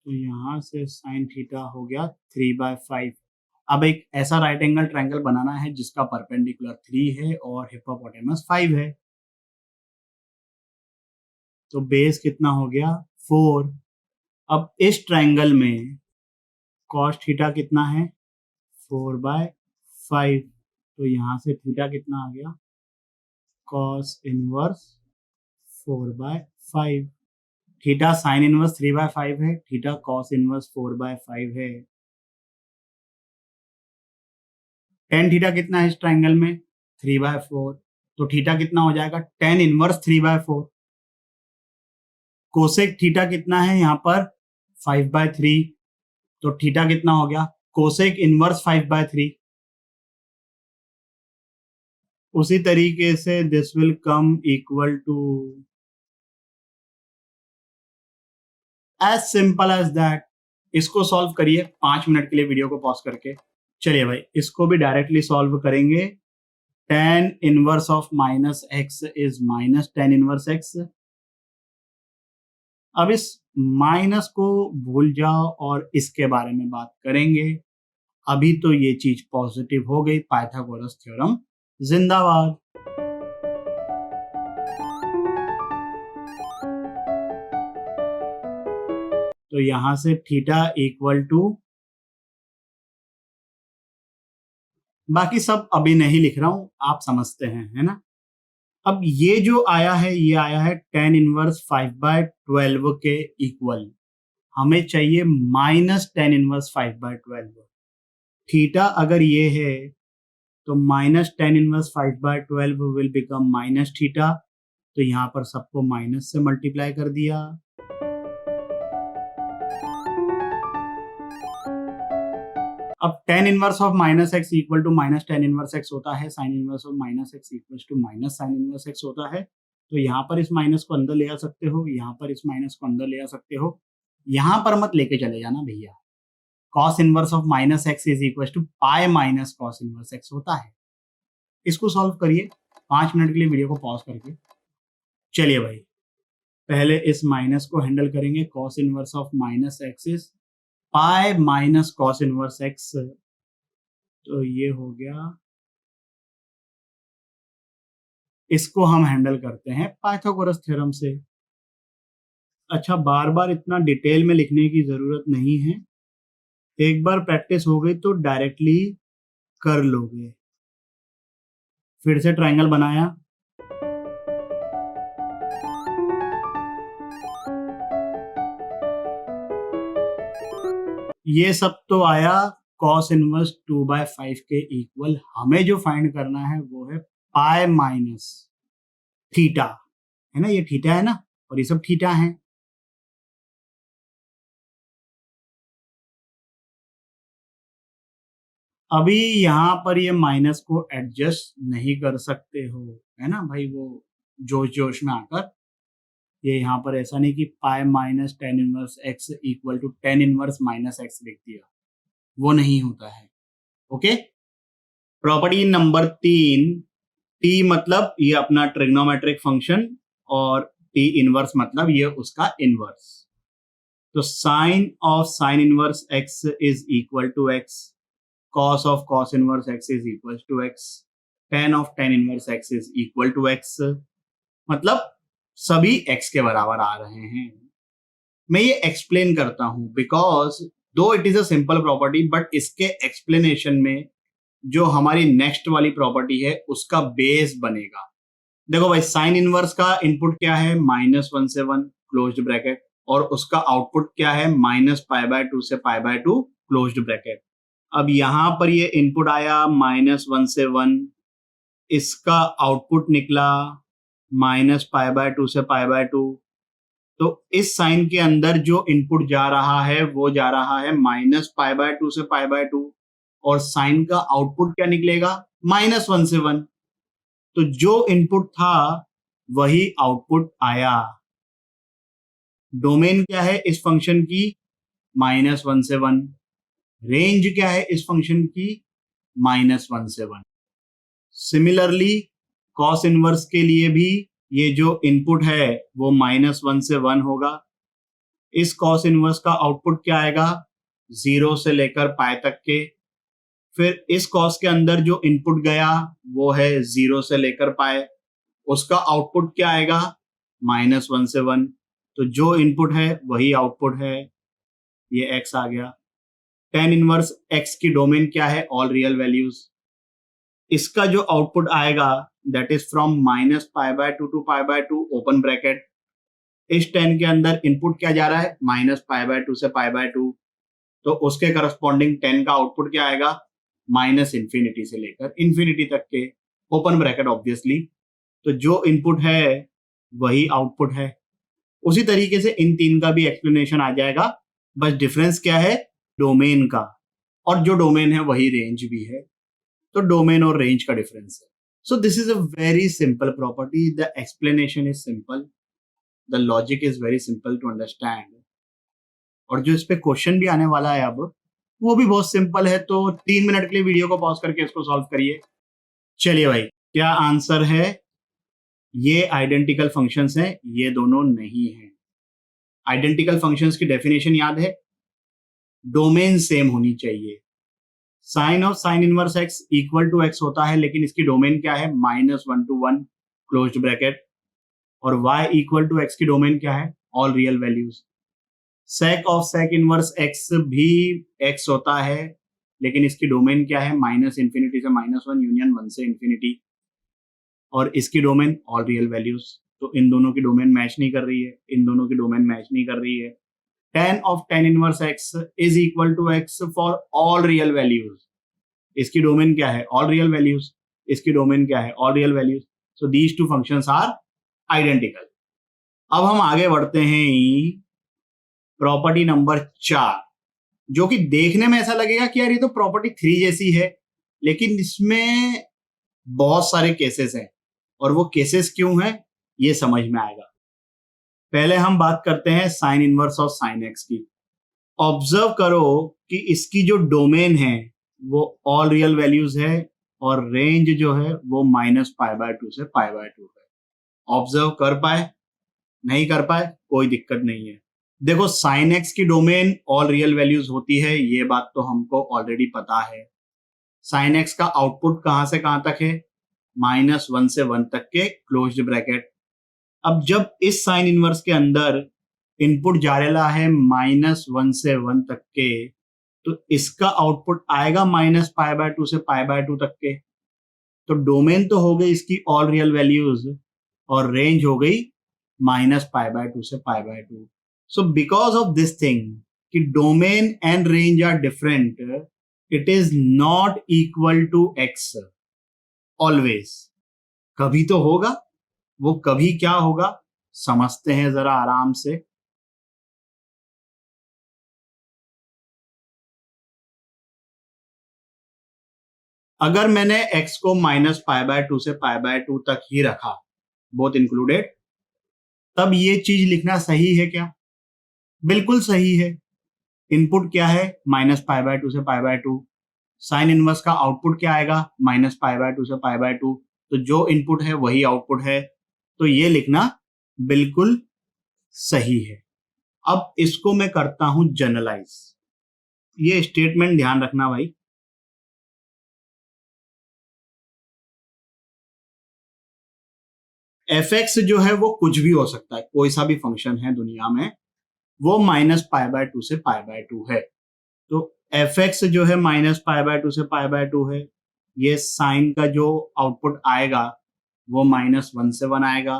Speaker 1: तो यहां से साइन थीटा हो गया 3/5। अब एक ऐसा राइट एंगल ट्रायंगल बनाना है जिसका परपेंडिकुलर 3 है और हिपोपोटेमस 5 है। तो बेस कितना हो गया? 4। अब इस ट्रायंगल में कॉस थीटा कितना है? 4/5। तो यहां से थीटा कितना आ गया? Cos inverse 4/5। Theta sine inverse 3/5 है, थीटा कॉस इनवर्स 4/5 है। टेन थीटा कितना है इस ट्राइंगल में? 3/4। तो थीटा कितना हो जाएगा? Tan inverse 3/4। कोसेक थीटा कितना है यहाँ पर? 5/3। तो थीटा कितना हो गया? Cosec inverse 5/3। उसी तरीके से this will come equal to, as simple as that. इसको सॉल्व करिए 5 मिनट के लिए वीडियो को पॉज करके। चलिए भाई, इसको भी डायरेक्टली सॉल्व करेंगे। Ten inverse of minus x is minus tan inverse x. अब इस माइनस को भूल जाओ और इसके बारे में बात करेंगे। अभी तो ये चीज पॉजिटिव हो गई, पाइथागोरस थ्योरम जिंदाबाद। तो यहां से थीटा इक्वल टू, बाकी सब अभी नहीं लिख रहा हूं, आप समझते हैं, है ना। अब ये जो आया है, ये आया है टेन इनवर्स 5/12 के इक्वल। हमें चाहिए माइनस टेन इनवर्स 5/12। थीटा अगर ये है तो minus tan inverse 5/12 will become minus theta. तो यहाँ पर सबको माइनस से मल्टीप्लाई कर दिया। अब tan inverse of minus x equal to minus tan inverse x होता है। Sine inverse of minus x equal to minus sine inverse x होता है। तो यहाँ पर इस माइनस को अंदर ले आ सकते हो, यहाँ पर इस माइनस को अंदर ले आ सकते हो। यहाँ पर मत लेके चले जाना भैया। Cos inverse of minus x is equal to pi minus cos inverse x होता है। इसको सॉल्व करिए 5 मिनट के लिए वीडियो को पॉज करके। चलिए भाई, पहले इस माइनस को हैंडल करेंगे। Cos inverse of minus x is pi minus cos inverse x. तो ये हो गया इसको हम हैंडल करते हैं पाइथागोरस थ्योरम से। अच्छा, बार बार इतना डिटेल में लिखने की जरूरत नहीं है, एक बार प्रैक्टिस हो गई तो डायरेक्टली कर लोगे। फिर से ट्रायंगल बनाया, ये सब तो आया cos इनवर्स 2/5 के इक्वल। हमें जो फाइंड करना है वो है पाई माइनस थीटा, है ना, ये थीटा है ना, और ये सब थीटा है। अभी यहाँ पर ये माइनस को एडजस्ट नहीं कर सकते हो, है ना भाई, वो जोश जोश में आकर ये यहाँ पर ऐसा नहीं कि pi minus tan inverse x equal to tan inverse minus x लिख दिया, वो नहीं होता है। ओके, प्रॉपर्टी नंबर 3, टी मतलब ये अपना ट्रिग्नोमेट्रिक फंक्शन और टी इनवर्स मतलब ये उसका इनवर्स। तो sine of sine inverse x is equal to x, cos of cos inverse x is equal to x, tan of tan inverse x is equal to x, मतलब सभी x के बराबर आ रहे हैं। मैं ये एक्सप्लेन करता हूं बिकॉज दो it is a simple property, but इसके एक्सप्लेनेशन में जो हमारी नेक्स्ट वाली प्रॉपर्टी है उसका बेस बनेगा। देखो भाई, साइन इनवर्स का इनपुट क्या है, -1 से 1 क्लोज्ड ब्रैकेट, और उसका आउटपुट क्या है, -π/2 से π/2 क्लोज्ड ब्रैकेट। अब यहां पर ये इनपुट आया -1 से 1, इसका आउटपुट निकला -π/2 से π/2। तो इस साइन के अंदर जो इनपुट जा रहा है वो जा रहा है -π/2 से π/2, और साइन का आउटपुट क्या निकलेगा, -1 से 1। तो जो इनपुट था वही आउटपुट आया। डोमेन क्या है इस फंक्शन की, -1 से 1। रेंज क्या है इस फंक्शन की, -1 से 1। सिमिलरली कॉस इनवर्स के लिए भी ये जो इनपुट है वो -1 से 1 होगा। इस कॉस इनवर्स का आउटपुट क्या आएगा, 0 से लेकर पाई तक के। फिर इस कॉस के अंदर जो इनपुट गया वो है 0 से लेकर पाई, उसका आउटपुट क्या आएगा, -1 से 1। तो जो इनपुट है वही आउटपुट है, ये x आ गया। tan इनवर्स x की डोमेन क्या है, ऑल रियल वैल्यूज। इसका जो आउटपुट आएगा that is from -π/2 to π/2 open bracket. इस tan के अंदर इनपुट क्या जा रहा है, -π/2 से π/2, तो उसके करस्पॉन्डिंग tan का आउटपुट क्या आएगा, -∞ से लेकर इंफिनिटी तक के ओपन ब्रैकेट ऑब्वियसली। तो जो इनपुट है वही आउटपुट है। उसी तरीके से इन तीन का भी एक्सप्लेनेशन आ जाएगा, बस डिफरेंस क्या है, डोमेन का, और जो डोमेन है वही रेंज भी है, तो डोमेन और रेंज का डिफरेंस है। So this is a very simple property, the explanation is simple, the logic is very simple to understand, और जो इस पे क्वेश्चन भी आने वाला है अब वो भी बहुत सिंपल है। तो 3 मिनट के लिए वीडियो को पॉज करके इसको सॉल्व करिए। चलिए भाई, क्या आंसर है, ये आइडेंटिकल फंक्शंस हैं, ये दोनों नहीं है। आइडेंटिकल फंक्शंस की डेफिनेशन याद है, डोमेन सेम होनी चाहिए। Sine of sine inverse x equal to x होता है, लेकिन इसकी डोमेन क्या है, -1 to 1 क्लोज्ड ब्रैकेट, और y इक्वल टू एक्स की डोमेन क्या है, all real values. Sec of sec inverse x भी x होता है, लेकिन इसकी डोमेन क्या है, -∞ से -1 यूनियन 1 से इंफिनिटी, और इसकी डोमेन ऑल रियल वैल्यूज। तो इन दोनों की डोमेन मैच नहीं कर रही है, इन दोनों की डोमेन मैच नहीं कर रही है। tan of tan inverse x is equal to x for all real values। इसकी डोमेन क्या है, ऑल रियल वैल्यूज, इसकी डोमेन क्या है, all real values. So these two functions are identical. अब हम आगे बढ़ते हैं प्रॉपर्टी नंबर 4, जो कि देखने में ऐसा लगेगा कि यार ये तो प्रॉपर्टी 3 जैसी है, लेकिन इसमें बहुत सारे केसेस हैं, और वो केसेस क्यों हैं ये समझ में आएगा। पहले हम बात करते हैं sine inverse of sine x की। ऑब्जर्व करो कि इसकी जो डोमेन है वो ऑल रियल वैल्यूज है, और रेंज जो है वो -π/2 से π/2 है। ऑब्जर्व कर पाए, नहीं कर पाए कोई दिक्कत नहीं है। देखो, साइन एक्स की डोमेन ऑल रियल वैल्यूज होती है, ये बात तो हमको ऑलरेडी पता है। साइन एक्स का आउटपुट कहां से कहां तक है, -1 से 1 तक के क्लोज्ड ब्रैकेट। अब जब इस साइन इनवर्स के अंदर इनपुट जा रहा है -1 से 1 तक के, तो इसका आउटपुट आएगा -π/2 से π/2 तक के। तो डोमेन तो हो गई इसकी ऑल रियल वैल्यूज और रेंज हो गई -π/2 से π/2। So because of this thing कि domain and range are different, it is not equal to x always. कभी तो होगा, वो कभी क्या होगा समझते हैं जरा आराम से। अगर मैंने x को -π/2 से π/2 तक ही रखा, बोथ इंक्लूडेड, तब ये चीज लिखना सही है क्या? बिल्कुल सही है। इनपुट क्या है? -π/2 से π/2। साइन इनवर्स का आउटपुट क्या आएगा? -π/2 से π/2। तो जो इनपुट है वही आउटपुट है, तो ये लिखना बिल्कुल सही है। अब इसको मैं करता हूं जनरलाइज। ये स्टेटमेंट ध्यान रखना भाई। fx जो है वो कुछ भी हो सकता है, कोई सा भी फंक्शन है दुनिया में, वो -π/2 से π/2 है। तो fx जो है -π/2 से π/2 है। ये साइन का जो आउटपुट आएगा वो -1 से 1 आएगा।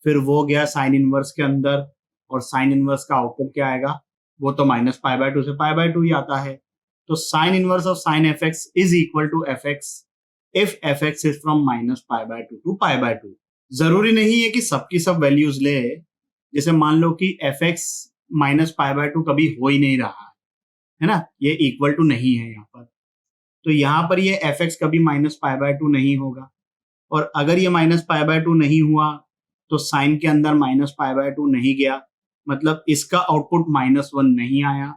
Speaker 1: फिर वो गया साइन इनवर्स के अंदर, और साइन इनवर्स का आउटपुट क्या आएगा? वो तो -π/2 से π/2 ही आता है। तो sine inverse of sine fx is equal to fx if fx is from -π/2 to π/2। जरूरी नहीं है कि सबकी सब वैल्यूज ले। जैसे मान लो कि fx -π/2 कभी हो ही नहीं रहा है ना, ये इक्वल टू नहीं है यहाँ पर, तो यहाँ पर ये fx कभी -π/2 नहीं होगा। और अगर ये -π/2 नहीं हुआ तो साइन के अंदर -π/2 नहीं गया, मतलब इसका आउटपुट -1 नहीं आया,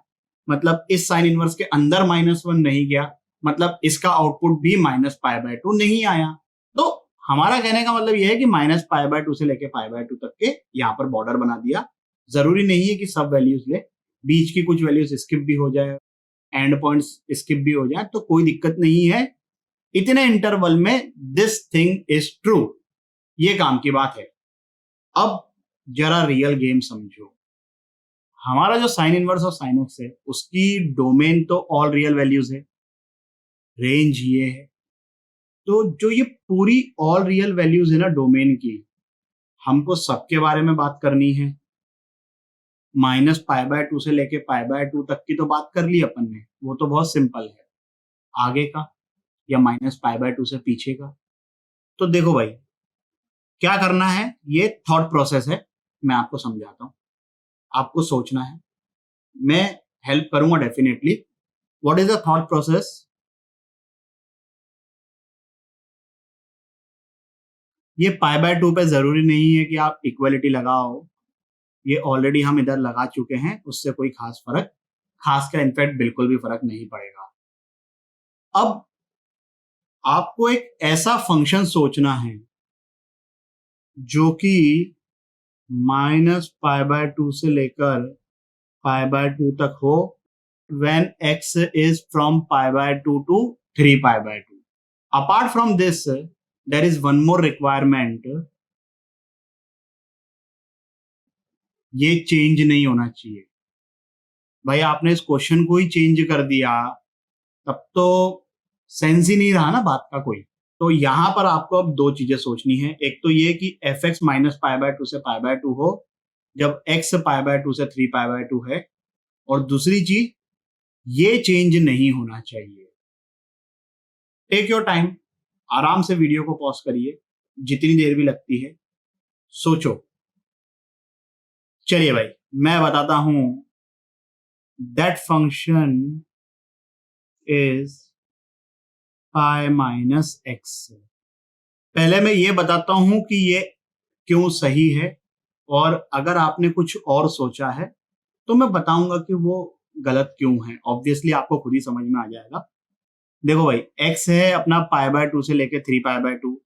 Speaker 1: मतलब इस साइन इनवर्स के अंदर -1 नहीं गया, मतलब इसका आउटपुट भी -π/2 नहीं आया। तो हमारा कहने का मतलब यह है कि -π/2 से लेके π/2 तक के यहाँ पर बॉर्डर बना दिया। जरूरी नहीं है कि सब वैल्यूज ले, बीच की कुछ वैल्यूज स्किप भी हो जाए, एंड पॉइंट्स स्किप भी हो जाए, तो कोई दिक्कत नहीं है। इतने इंटरवल में दिस थिंग इज ट्रू, ये काम की बात है। अब जरा रियल गेम समझो। हमारा जो साइन इनवर्स और साइन एक्स है उसकी डोमेन तो ऑल रियल वैल्यूज है, रेंज ये है। तो जो ये पूरी ऑल रियल वैल्यूज है ना डोमेन की, हमको सबके बारे में बात करनी है। -π/2 से लेके π/2 तक की तो बात कर ली अपन ने, वो तो बहुत सिंपल है। आगे का या -π/2 से पीछे का, तो देखो भाई क्या करना है, ये थॉट प्रोसेस है, मैं आपको समझाता हूं। आपको सोचना है, मैं हेल्प करूंगा definitely. What is the thought process? ये π/2 पे जरूरी नहीं है कि आप इक्वलिटी लगाओ, ये ऑलरेडी हम इधर लगा चुके हैं, उससे कोई खास का इनफैक्ट बिल्कुल भी फर्क नहीं पड़ेगा। अब आपको एक ऐसा फंक्शन सोचना है जो कि -π/2 से लेकर π/2 तक हो, when x is from π/2 to 3π/2. Apart from this, there is one more requirement. ये चेंज नहीं होना चाहिए भाई। आपने इस क्वेश्चन को ही चेंज कर दिया तब तो सेंस ही नहीं रहा ना बात का कोई। तो यहां पर आपको अब दो चीजें सोचनी है। एक तो ये कि fx -π/2 से π/2 हो जब x π/2 से 3π/2 है, और दूसरी चीज ये चेंज नहीं होना चाहिए। टेक योर टाइम, आराम से वीडियो को पॉज करिए, जितनी देर भी लगती है सोचो। चलिए भाई मैं बताता हूं। That function is π-x। पहले मैं ये बताता हूं कि ये क्यों सही है, और अगर आपने कुछ और सोचा है तो मैं बताऊंगा कि वो गलत क्यों है। ऑब्वियसली आपको खुद ही समझ में आ जाएगा। देखो भाई x है अपना π/2 से लेके 3π/2,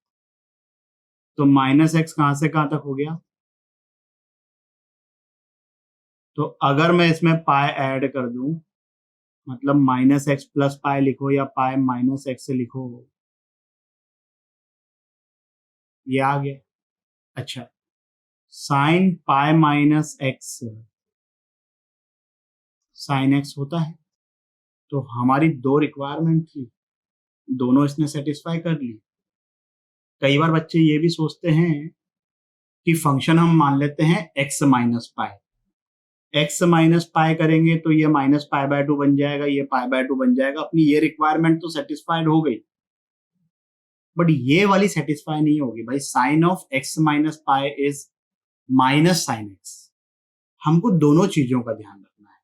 Speaker 1: तो -x कहां से कहां तक हो गया? तो अगर मैं इसमें पाई ऐड कर दूं, मतलब -x + π लिखो या π - x लिखो, ये आ गया। अच्छा, sine pi minus x sine x होता है। तो हमारी दो रिक्वायरमेंट थी, दोनों इसने सेटिस्फाई कर ली। कई बार बच्चे ये भी सोचते हैं कि फंक्शन हम मान लेते हैं x minus pi, x minus पाई करेंगे तो ये माइनस पाई बाय टू बन जाएगा, ये पाई बाय टू बन जाएगा। अपनी ये रिक्वायरमेंट तो सेटिस्फाइड हो गई, बट ये वाली सेटिस्फाई नहीं होगी भाई। Sine of x minus pi is minus sine x. हमको दोनों चीजों का ध्यान रखना है।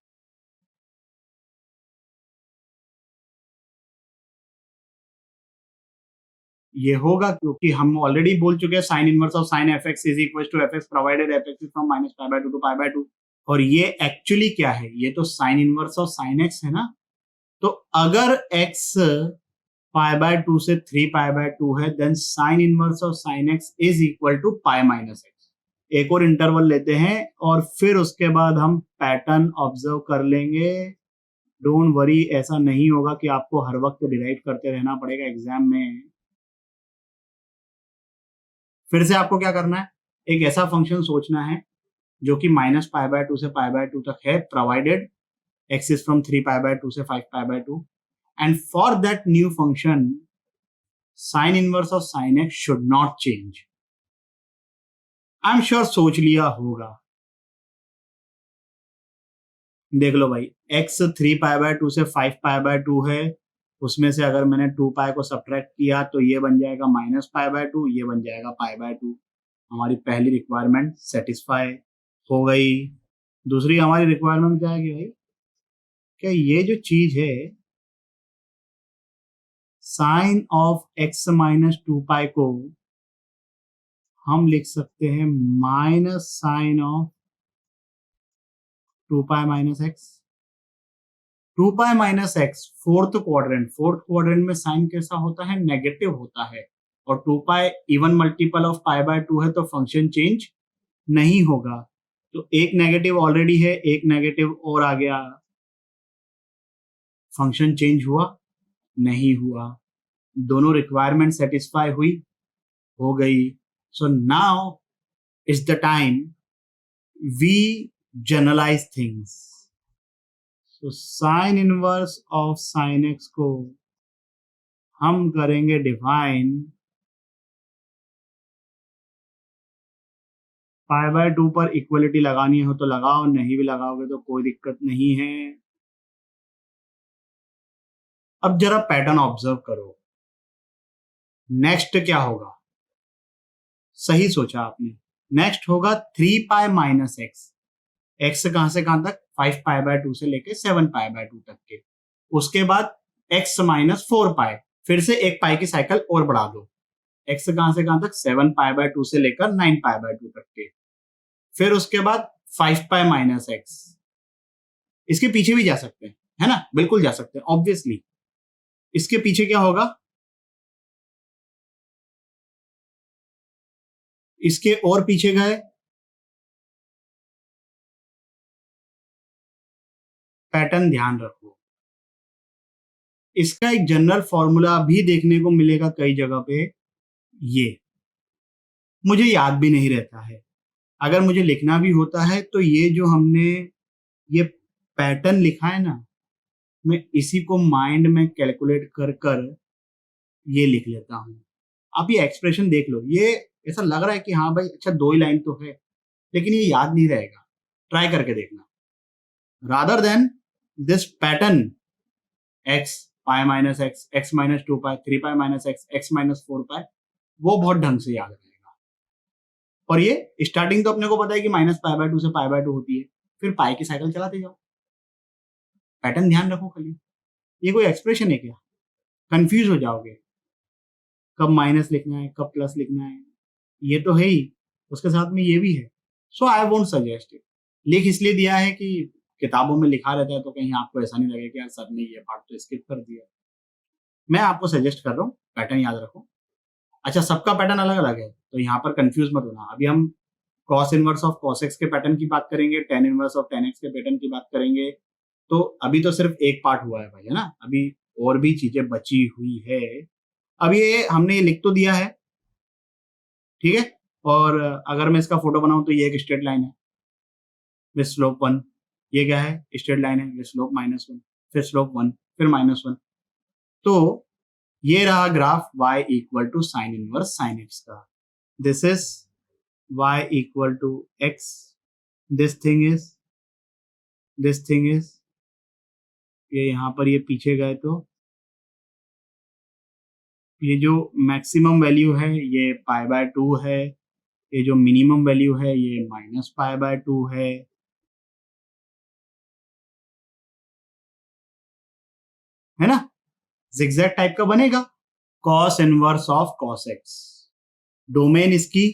Speaker 1: ये होगा क्योंकि हम ऑलरेडी बोल चुके हैं sine inverse of sine f x is equal to f x provided f x is from minus pi by two pi by two. और ये एक्चुअली क्या है, ये तो sine inverse of sine x है ना। तो अगर एक्स पाई बाय टू से 3 पाई बाय टू है, then sine inverse of sine x is equal to pi minus x. एक और इंटरवल लेते हैं और फिर उसके बाद हम पैटर्न ऑब्जर्व कर लेंगे। डोंट वरी, ऐसा नहीं होगा कि आपको हर वक्त डिराइव करते रहना पड़ेगा एग्जाम में। फिर से आपको क्या करना है, एक ऐसा फंक्शन सोचना है जो कि माइनस पाई बाय टू से पाई बाय टू तक है, provided x is from 3 pi by two से 5 पाई by to, and for that new function sine inverse of sine x should not change. I am sure सोच लिया होगा। देख लो भाई, x 3 pi by two से 5 पाई by two है, उसमें से अगर मैंने 2 पाई को सब्ट्रैक्ट किया तो ये बन जाएगा माइनस पाई बाय टू, ये बन जाएगा पाई बाय टू। हमारी पहली रिक्वायरमेंट सेटिस्फाई हो गई। दूसरी हमारी रिक्वायरमेंट क्या है कि भाई, क्या ये जो चीज है sine of x minus 2 pi को हम लिख सकते हैं minus sine of 2 pi minus x. 2 pi minus x fourth quadrant में साइन कैसा होता है, नेगेटिव होता है। और 2 pi even multiple of pi by two है तो फंक्शन चेंज नहीं होगा। तो एक नेगेटिव ऑलरेडी है, एक नेगेटिव और आ गया, फंक्शन चेंज हुआ नहीं हुआ। दोनों रिक्वायरमेंट सेटिस्फाई हुई हो गई। So now is the time we generalise things. So sine inverse of sine x को हम करेंगे डिफाइन पाई बाय टू पर। इक्वलिटी लगानी हो तो लगाओ, नहीं भी लगाओगे तो कोई दिक्कत नहीं है। अब जरा पैटर्न ऑब्जर्व करो, नेक्स्ट क्या होगा। सही सोचा आपने, नेक्स्ट होगा 3 पाई माइनस एक्स। एक्स कहां से कहां तक, 5 पाई बाय टू से लेके 7 पाई बाय टू तक के। उसके बाद एक्स माइनस 4 पाई, फिर से एक पाई की साइकिल और बढ़ा दो। एक्स कहां से कहां तक, 7 पाई बाय टू से लेकर 9 पाई बाय टू तक के। फिर उसके बाद 5 पाई माइनस एक्स। इसके पीछे भी जा सकते हैं, है ना, बिल्कुल जा सकते हैं ऑब्वियसली। इसके पीछे क्या होगा, इसके और पीछे गए, पैटर्न ध्यान रखो। इसका एक जनरल फॉर्मूला भी देखने को मिलेगा कई जगह पे, ये मुझे याद भी नहीं रहता है। अगर मुझे लिखना भी होता है तो ये जो हमने ये पैटर्न लिखा है ना, मैं इसी को माइंड में कैलकुलेट कर कर ये लिख लेता हूं। आप ये एक्सप्रेशन देख लो, ये ऐसा लग रहा है कि हाँ भाई अच्छा 2 ही लाइन तो है, लेकिन ये याद नहीं रहेगा। ट्राई करके देखना। Rather than this pattern x pi minus x, x minus 2 pi, 3 pi minus x, x minus 4 पाई, वो बहुत ढंग से याद रहेगा। और ये स्टार्टिंग तो अपने को पता है कि माइनस पाई बाय टू से पाई बाय टू होती है, फिर पाई की साइकिल चलाते जाओ। पैटर्न ध्यान रखो खाली। ये कोई एक्सप्रेशन है क्या, कंफ्यूज हो जाओगे कब माइनस लिखना है कब प्लस लिखना है। ये तो है ही, उसके साथ में ये भी है। सो आई वोंट सजेस्ट इट। लिख इसलिए दिया है कि किताबों में लिखा रहता है तो कहीं आपको ऐसा नहीं लगे कि यार सर ने ये पार्ट तो स्किप कर दिया। मैं आपको सजेस्ट कर रहा हूँ पैटर्न याद रखो। अच्छा, सबका पैटर्न अलग अलग है तो यहाँ पर कंफ्यूज मत होना। अभी हम cos inverse of cos x के पैटर्न की बात करेंगे, ten inverse of tan x के पैटर्न की बात करेंगे। तो अभी तो सिर्फ एक पार्ट हुआ है भाई, है ना, अभी और भी चीजें बची हुई है। अब ये हमने ये लिख तो दिया है, ठीक है। और अगर मैं इसका फोटो बनाऊं तो ये एक स्ट्रेट लाइन है विद स्लोप 1। ये क्या है? स्ट्रेट लाइन है विद स्लोप -1, फिर स्लोप 1, फिर -1। तो ये रहा graph y equal to sine inverse sine x का। This is y equal to x, this thing is, this thing is, ये यहाँ पर ये पीछे गए तो ये जो मैक्सिमम वैल्यू है ये π/2 है, ये जो मिनिमम वैल्यू है ये -π/2 है ना? जिगजैग टाइप का बनेगा। cos inverse of cos x, domain इसकी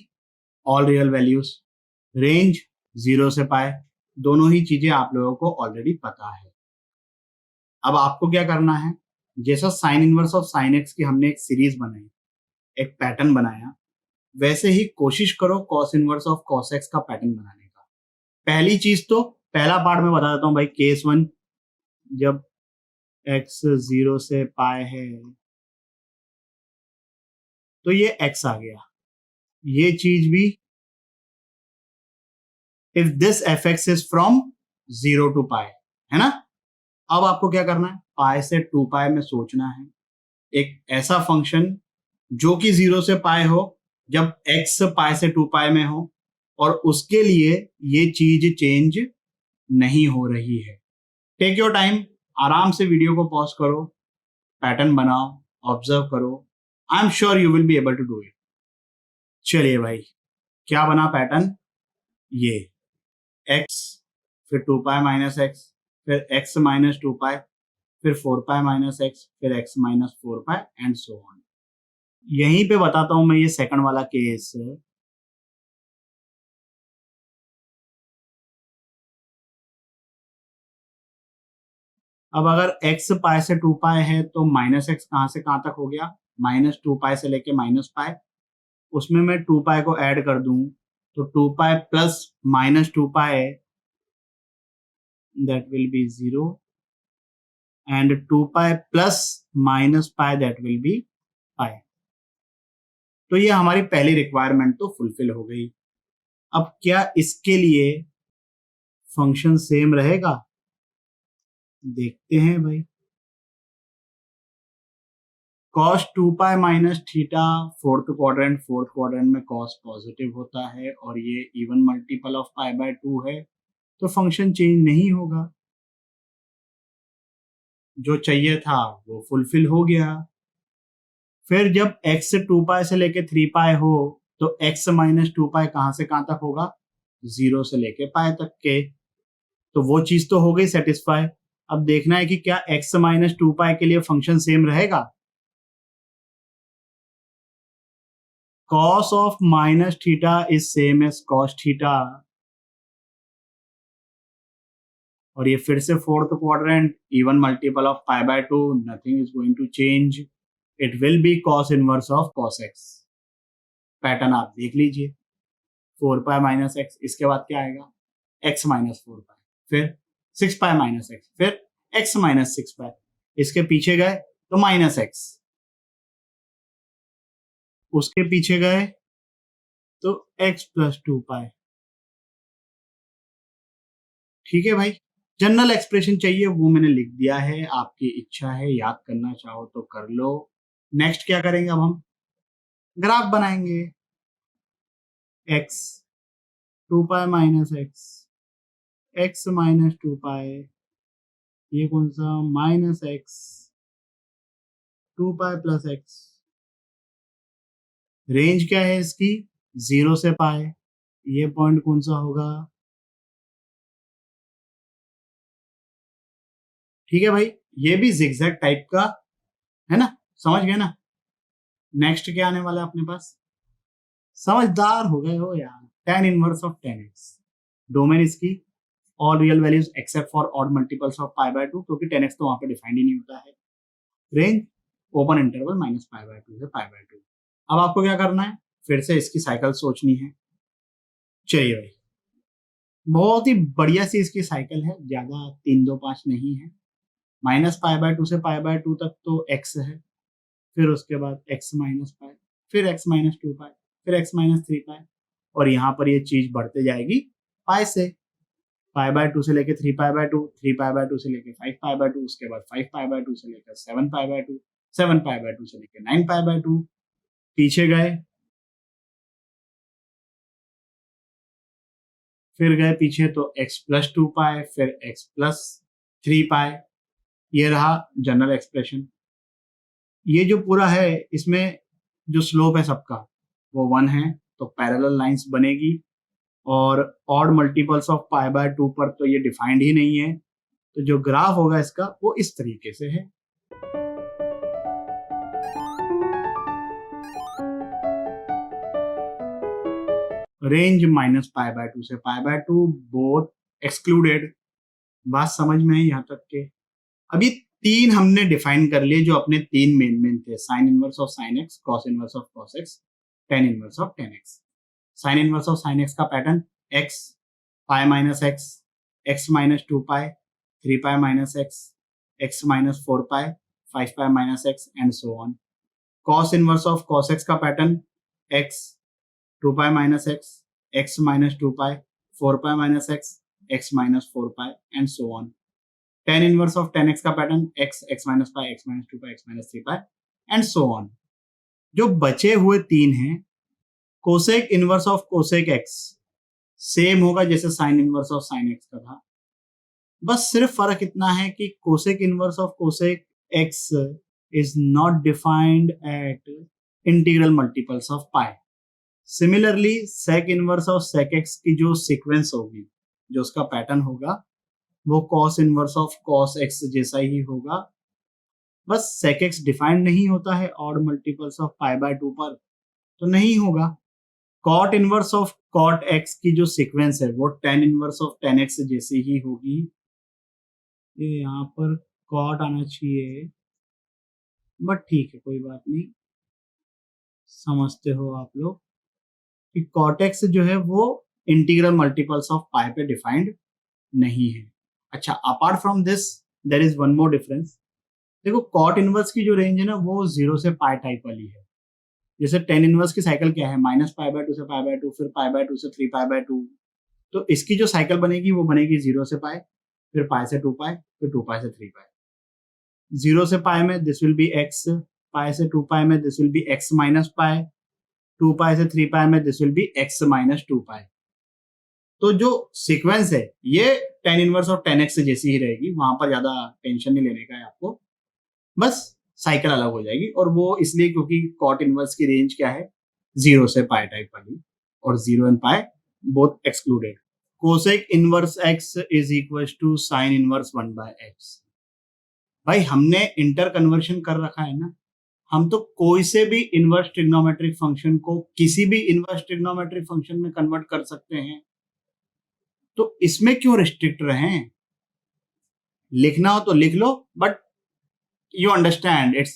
Speaker 1: ऑल रियल वैल्यूज, रेंज 0 से पाए, दोनों ही चीजें आप लोगों को ऑलरेडी पता है। अब आपको क्या करना है, जैसा sign inverse of sine x की हमने एक सीरीज बनाई, एक पैटर्न बनाया, वैसे ही कोशिश करो cos inverse of cos x का पैटर्न बनाने का। पहली चीज तो पहला पार्ट में बता देता हूं भाई, केस 1 जब x 0 से पाए है तो ये x आ गया, ये चीज भी if this f x is from 0 to pi, है ना? अब आपको क्या करना है, पाए से 2 पाए में सोचना है एक ऐसा फंक्शन जो कि 0 से पाए हो जब x पाए से 2 पाए में हो, और उसके लिए ये चीज चेंज नहीं हो रही है। टेक योर टाइम, आराम से वीडियो को पॉज करो, पैटर्न बनाओ, ऑब्जर्व करो, I am sure you will be able to do it. चलिए भाई, क्या बना पैटर्न? ये x, फिर 2 पाए माइनस एक्स, फिर x माइनस 2 पाए, फिर 4 पाए माइनस एक्स, फिर x माइनस 4 पाए एंड सो ऑन। यहीं पे बताता हूं मैं ये सेकंड वाला केस। अब अगर x पाए से 2 पाए है तो माइनस एक्स कहां से कहां तक हो गया, -2 पाए से लेके -पाए, उसमें मैं 2 पाए को ऐड कर दूं तो 2 पाए प्लस -2 पाए that will B 0 and 2 pi plus -पाए दैट विल बी पाए। तो ये हमारी पहली रिक्वायरमेंट तो फुलफिल हो गई। अब क्या इसके लिए फंक्शन सेम रहेगा? देखते हैं भाई। cos 2 pi minus theta, fourth quadrant में cos पॉजिटिव होता है और ये इवन मल्टीपल ऑफ π/2 है, तो फंक्शन चेंज नहीं होगा। जो चाहिए था वो फुलफिल हो गया। फिर जब x 2 पाई से लेके 3 पाई हो तो x माइनस 2 पाई कहां से कहां तक होगा, 0 से लेके पाई तक के, तो वो चीज तो हो गई सेटिस्फाई। अब देखना है कि क्या x माइनस 2 पाई के लिए फंक्शन सेम रहेगा। cos of minus theta is same as cos theta, और ये फिर से fourth quadrant, even multiple of π/2, nothing is going to change, it will be cos inverse of cos x। Pattern आप देख लीजिए, 4 पाई माइनस एक्स, इसके बाद क्या आएगा, x माइनस 4 पाई, फिर 6 पाई माइनस एक्स, फिर x माइनस 6 पाई, इसके पीछे गए तो माइनस एक्स, उसके पीछे गए तो x प्लस 2 पाई। ठीक है भाई, जनरल एक्सप्रेशन चाहिए वो मैंने लिख दिया है, आपकी इच्छा है याद करना चाहो तो कर लो। नेक्स्ट क्या करेंगे, अब हम ग्राफ बनाएंगे। x 2 pi minus x, x minus 2 पाई, ये कौन सा, minus x, 2 pi plus x, range क्या है इसकी, 0 से पाई, ये पॉइंट कौन सा होगा। ठीक है भाई, ये भी जिगजैग टाइप का है ना, समझ गए ना। नेक्स्ट क्या आने वाला है अपने पास, समझदार हो गए हो यार, tan inverse of tan x, domain इसकी all real values except for odd multiples of π/2, क्योंकि tan x तो वहां पे डिफाइंड ही नहीं होता है। रेंज ओपन इंटरवल -π/2 से π/2। अब आपको क्या करना है, फिर से इसकी साइकिल सोचनी है। चलिए भाई, बहुत ही बढ़िया सी इसकी साइकिल है, ज्यादा 3 2 5 नहीं है। -π/2 से π/2 तक तो x है, फिर उसके बाद x माइनस पाई, फिर x माइनस 2 पाई, फिर x माइनस 3 पाई, और यहाँ पर ये चीज बढ़ते जाएगी पाई से, पाई बाय 2 से लेके 3 पाई बाय 2, 3 पाई बाय 2 से लेके 5 पाई बाय 2, उसके बाद 5 पाई बाय 2 से लेकर 7 पाई बाय 2, 7 पाई बाय 2 से लेके 9 पाई बाय 2, पीछे गए, फिर गए पीछे तो x प्लस 2 पाई, फिर x प्लस 3 पाई, ये रहा जनरल एक्सप्रेशन। ये जो पूरा है इसमें जो स्लोप है सबका वो 1 है, तो पैरेलल लाइंस बनेगी, और odd multiples of pi by 2 पर तो ये डिफाइंड ही नहीं है, तो जो ग्राफ होगा इसका वो इस तरीके से है। रेंज माइनस पाई बाय 2 से पाई बाय 2 बोथ एक्सक्लूडेड। बात समझ में है यहाँ तक के? अभी 3 हमने डिफाइन कर लिए जो अपने 3 मेन थे, sine inverse of sine x, cos inverse of cos x, tan inverse of tan x. Sine inverse of sine x का pattern x pi minus x minus 2 pi, 3 pi minus x minus 4 pi, 5 pi minus x and so on. Cos inverse of cos x का pattern x 2 pi minus x minus 2 pi, 4 pi minus x minus 4 pi and so on. Tan inverse of tan x का pattern x minus pi, x minus 2 pi, x minus 3 pi and so on. जो बचे हुए 3 हैं, cosec inverse of cosec x same होगा जैसे sine inverse of sine x का था, बस सिर्फ फर्क इतना है कि cosec inverse of cosec x is not defined at integral multiples of pi. Similarly sec inverse of sec x की जो सीक्वेंस होगी, जो उसका पैटर्न होगा, वो cos inverse of cos x जैसा ही होगा, बस सेक एक्स डिफाइंड नहीं होता है odd multiples of pi by 2 पर, तो नहीं होगा। Cot inverse of cot x की जो सीक्वेंस है वो tan inverse of tan x जैसी ही होगी। ये यहाँ पर कॉट आना चाहिए, बट ठीक है कोई बात नहीं, समझते हो आप लोग कि कॉट एक्स जो है वो इंटीग्रल मल्टीपल्स ऑफ पाई पे डिफाइंड नहीं है। अच्छा, apart from this there is one more difference. देखो कॉट इनवर्स की जो रेंज है ना वो 0 से पाई टाइप वाली है। जैसे टेन इनवर्स की साइकिल क्या है, माइनस पाई बाय 2 से पाई बाय 2, फिर पाई बाय 2 से 3 पाई बाय 2, तो इसकी जो साइकिल बनेगी वो बनेगी 0 से पाई, फिर पाई से 2 पाई, फिर 2 पाई से 3 पाई। 0 से पाई में दिस विल बी एक्स, पाई से 2 पाई में this will B x minus पाई, 2 पाई से 3 पाई में this will B x minus 2 पाई। तो जो सीक्वेंस है ये ten inverse of tan x जैसी ही रहेगी, वहां पर ज्यादा टेंशन नहीं लेने का है आपको, बस साइकिल अलग हो जाएगी, और वो इसलिए क्योंकि कॉट इनवर्स की रेंज क्या है 0 से पाई टाइप वाली, और 0 and pi both excluded. Cosec inverse x is equal to sine inverse 1 by x. भाई हमने इंटर कन्वर्शन कर रखा है ना, हम तो कोई से भी इनवर्स ट्रिग्नोमेट्रिक फंक्शन को किसी भी इनवर्स ट्रिग्नोमेट्रिक फंक्शन में कन्वर्ट कर सकते हैं, तो इसमें क्यों रिस्ट्रिक्ट रहे? लिखना हो तो लिख लो, but you understand it's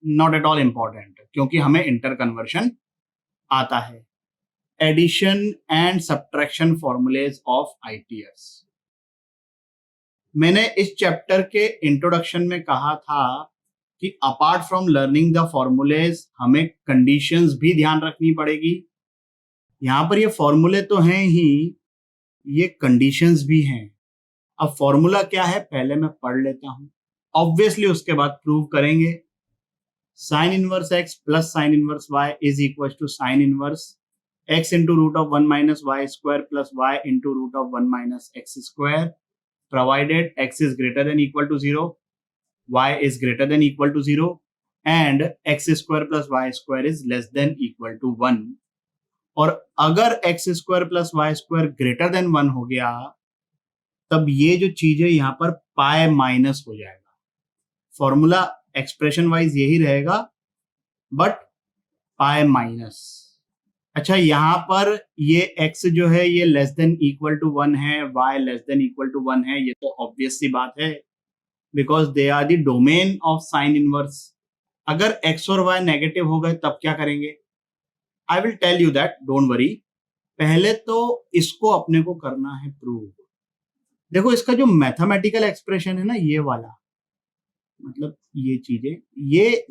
Speaker 1: not at all important, क्योंकि हमें इंटर कन्वर्शन आता है। Addition and subtraction formulas of ITS. मैंने इस चैप्टर के इंट्रोडक्शन में कहा था कि apart from learning the formulas हमें कंडीशंस भी ध्यान रखनी पड़ेगी। यहां पर ये फॉर्मूले तो हैं ही, ये कंडीशंस भी हैं। अब फॉर्मूला क्या है पहले मैं पढ़ लेता हूं, ऑब्वियसली उसके बाद प्रूव करेंगे। Sine inverse x plus sine inverse y is equal to sine inverse x into root of 1 minus y square plus y into root of 1 minus x square, provided x is greater than equal to 0, y is greater than equal to 0 and x square plus y square is less than equal to 1। और अगर x square plus y square greater than 1 हो गया तब ये जो चीज है यहाँ पर पाई माइनस हो जाएगा। फॉर्मूला एक्सप्रेशन वाइज यही रहेगा, बट पाई माइनस। अच्छा, यहाँ पर ये x जो है ये लेस देन इक्वल टू 1 है, y less than equal to 1 है, ये तो ऑब्वियस सी बात है, because they are the domain of sin inverse। अगर x और y नेगेटिव हो गए तब क्या करेंगे? I will tell you that, don't worry। पहले तो इसको अपने को करना है प्रूव। देखो इसका जो मैथमेटिकल एक्सप्रेशन है ना, ये वाला, मतलब ये चीजें,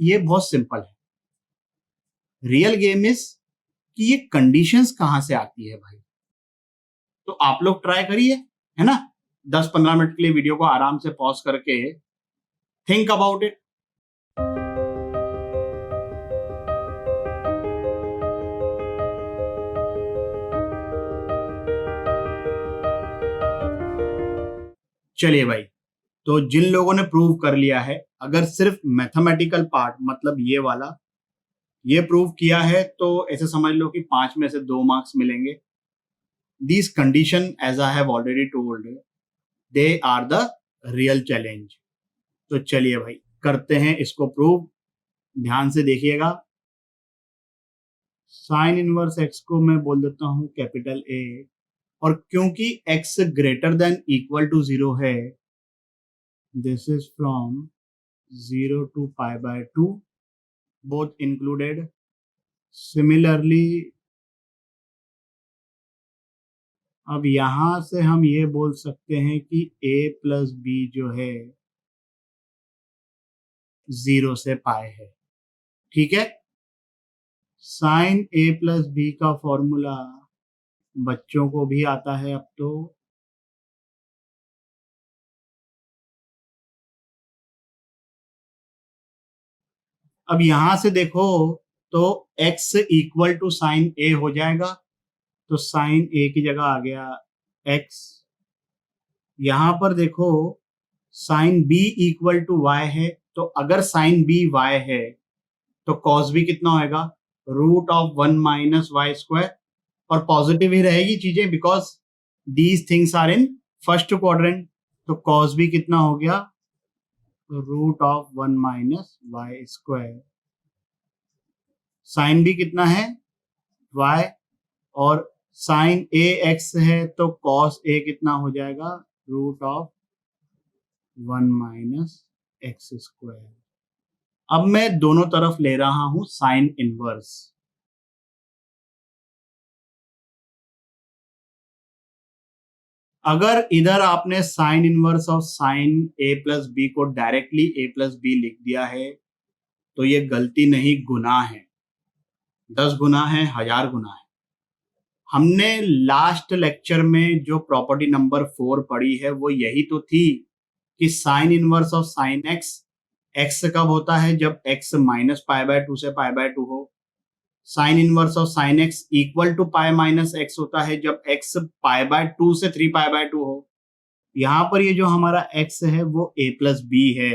Speaker 1: ये बहुत सिंपल है। रियल गेम इज कि ये कंडीशंस कहां से आती है भाई। तो आप लोग ट्राई करिए, है ना, 10-15 मिनट के लिए वीडियो को आराम से पॉज करके थिंक अबाउट इट। चलिए भाई, तो जिन लोगों ने प्रूव कर लिया है, अगर सिर्फ मैथमेटिकल पार्ट मतलब ये वाला ये प्रूव किया है, तो ऐसे समझ लो कि 5 में से 2 मार्क्स मिलेंगे। These condition, as I have already told, they are the real challenge। तो चलिए भाई करते हैं इसको प्रूव। ध्यान से देखिएगा। साइन इनवर्स एक्स को मैं बोल देता हूं कैपिटल ए, और क्योंकि x greater than equal to 0 है, this is from 0 to π/2 both included। Similarly अब यहां से हम ये बोल सकते हैं कि a प्लस बी जो है 0 से पाए है। ठीक है, साइन a प्लस बी का फॉर्मूला बच्चों को भी आता है अब तो। अब यहां से देखो तो x equal to sine a हो जाएगा, तो साइन a की जगह आ गया x। यहां पर देखो sine b equal to y है, तो अगर साइन b y है तो कॉस b कितना होएगा, √1 - y²। और पॉजिटिव ही रहेगी चीजें because these things are in first quadrant. तो कॉस b कितना हो गया, √1 - y²। साइन b कितना है, y, और साइन a x है तो कॉस a कितना हो जाएगा, √1 - x²। अब मैं दोनों तरफ ले रहा हूं साइन इनवर्स। अगर इधर आपने sine inverse of sine a plus b को डायरेक्टली a प्लस बी लिख दिया है, तो ये गलती नहीं, गुनाह है। 10 गुना है, 1000 गुना है। हमने लास्ट लेक्चर में जो प्रॉपर्टी नंबर 4 पढ़ी है वो यही तो थी कि sine inverse of sine x, x कब होता है, जब एक्स -π/2 से π/2 हो। Sine inverse of sine x equal to pi minus x होता है जब एक्स π/2 से 3π/2 हो। यहां पर ये जो हमारा x है वो a प्लस बी है,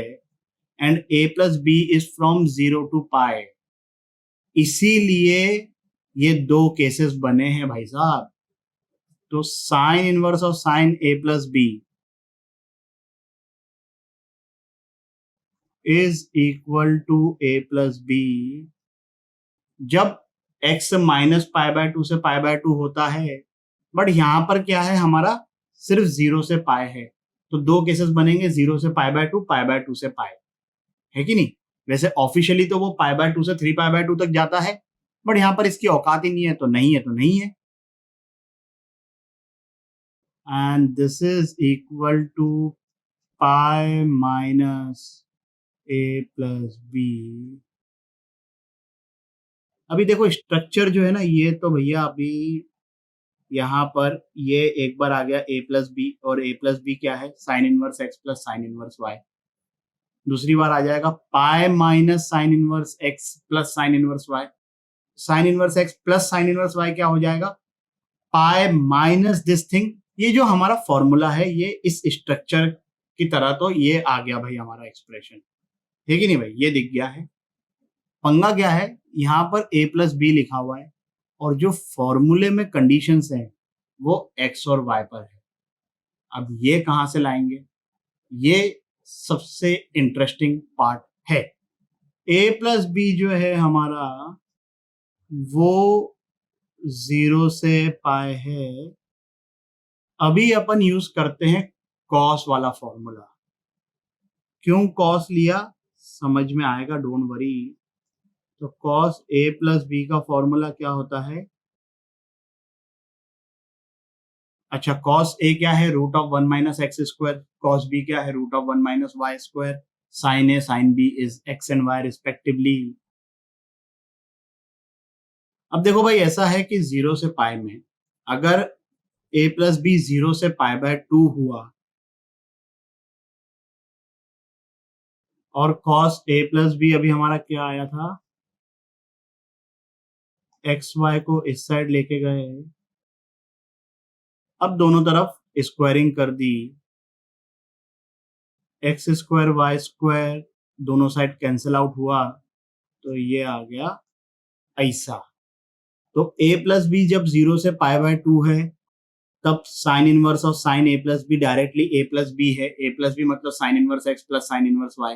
Speaker 1: and a plus b is from 0 to pi. इसीलिए ये दो केसेस बने हैं भाई साहब। तो sine inverse of sine a plus b is equal to a plus b जब x -π/2 से π/2 होता है। बट यहां पर क्या है, हमारा सिर्फ 0 से पाए है, तो दो केसेस बनेंगे, 0 से π/2, π/2 से पाए, है कि नहीं। वैसे ऑफिशियली तो वो π/2 से 3π/2 तक जाता है, बट यहां पर इसकी औकात ही नहीं है, तो नहीं है तो नहीं है। And this is equal to pi minus a plus b. अभी देखो स्ट्रक्चर जो है ना, ये तो भैया अभी यहाँ पर ये एक बार आ गया a प्लस बी, और a प्लस बी क्या है, sine inverse x plus sine inverse y. दूसरी बार आ जाएगा pi minus sine inverse x plus sine inverse y. Sine inverse x plus sine inverse y क्या हो जाएगा, पाई माइनस दिस थिंग। ये जो हमारा फॉर्मूला है ये इस स्ट्रक्चर की तरह, तो ये आ गया भाई हमारा एक्सप्रेशन, ठीक है नहीं भाई, ये दिख गया है। पंगा क्या है, यहाँ पर a प्लस बी लिखा हुआ है, और जो फॉर्मूले में कंडीशंस हैं वो x और y पर है। अब ये कहां से लाएंगे, ये सबसे इंटरेस्टिंग पार्ट है। a प्लस बी जो है हमारा वो 0 से पाए है। अभी अपन यूज करते हैं कॉस वाला फॉर्मूला। क्यों कॉस लिया, समझ में आएगा, डोंट वरी। तो कॉस a प्लस बी का फॉर्मूला क्या होता है, अच्छा कॉस a क्या है, √1 - x²। कॉस b क्या है, √1 - y²। Sine a sine b is x and y respectively. अब देखो भाई, ऐसा है कि 0 से पाई में अगर a प्लस बी 0 से पाई बाय 2 हुआ और cos a प्लस बी अभी हमारा क्या आया था, एक्स वाई को इस साइड लेके गए, अब दोनों तरफ स्क्वायरिंग कर दी, एक्स स्क्वायर वाई स्क्वायर दोनों साइड कैंसिल आउट हुआ, तो ये आ गया ऐसा। तो a प्लस बी जब 0 से पाई बाय 2 है तब sine inverse of sine a plus b directly a plus b है, a प्लस बी मतलब sine inverse x plus sine inverse y,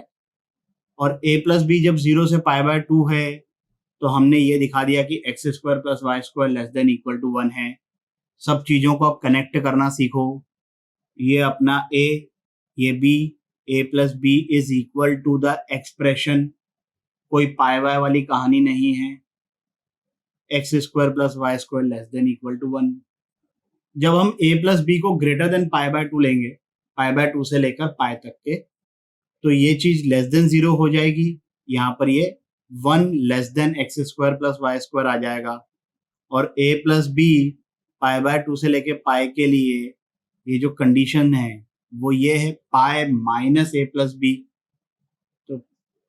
Speaker 1: और a प्लस बी जब 0 से पाई बाय 2 है तो हमने ये दिखा दिया कि x square plus y square less than equal to 1 है। सब चीजों को आप कनेक्ट करना सीखो, ये अपना a, ये b, a plus b is equal to the expression, कोई पाई वाई वाली कहानी नहीं है, x square plus y square less than equal to 1। जब हम a प्लस बी को ग्रेटर देन पाई बाय 2 लेंगे, पाई बाय 2 से लेकर पाई तक के, तो ये चीज लेस देन 0 हो जाएगी, यहाँ पर ये 1 less than x square plus y square आ जाएगा, और a plus b pi by 2 से लेके पाई के लिए ये जो कंडीशन है वो ये है pi minus a plus b. तो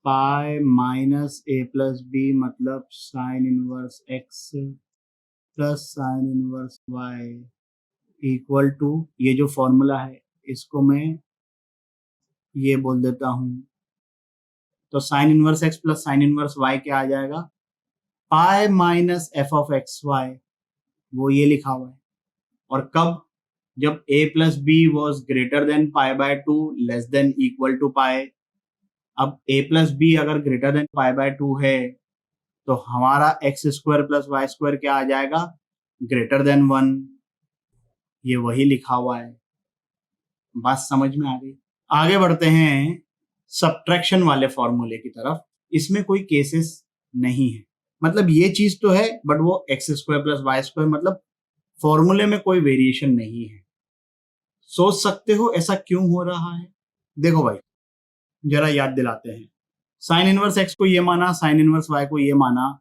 Speaker 1: pi minus a plus b मतलब sine inverse x plus sine inverse y equal to, ये जो फॉर्मूला है इसको मैं ये बोल देता हूं, तो sine inverse x plus sine inverse y क्या आ जाएगा, pi minus f of x y, वो ये लिखा हुआ है। और कब, जब a plus b was greater than pi by 2 less than equal to pi. अब a प्लस बी अगर ग्रेटर देन पाई बाय 2 है तो हमारा x square plus y square क्या आ जाएगा, ग्रेटर देन 1, ये वही लिखा हुआ है। बात समझ में आ गई? आगे बढ़ते हैं सब्ट्रैक्शन वाले फॉर्मूले की तरफ। इसमें कोई केसेस नहीं है, मतलब ये चीज तो है बट वो x square plus y square, मतलब फॉर्मूले में कोई वेरिएशन नहीं है। सोच सकते हो ऐसा क्यों हो रहा है? देखो भाई, जरा याद दिलाते हैं। साइन इनवर्स एक्स को ये माना, साइन इनवर्स वाई को ये माना,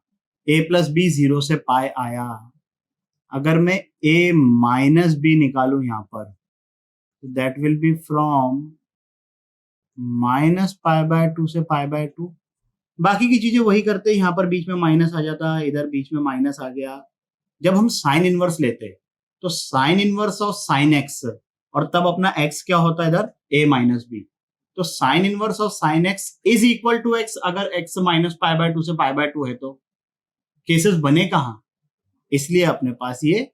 Speaker 1: ए प्लस बी 0 से पाई आया। अगर मैं a माइनस बी निकालू यहां पर, that will be from minus pi by 2 से पाई बाय 2। बाकी की चीजें वही करते हैं, यहाँ पर बीच में माइनस आ जाता, इधर बीच में माइनस आ गया। जब हम साइन इनवर्स लेते तो sine inverse of sine x, और तब अपना एक्स क्या होता है इधर, a माइनस बी, तो sine inverse of sine x is equal to x, अगर एक्स माइनस पाई बाय 2 से पाई बाय 2 है तो केसेस बने कहां, इसलिए अपने पास ये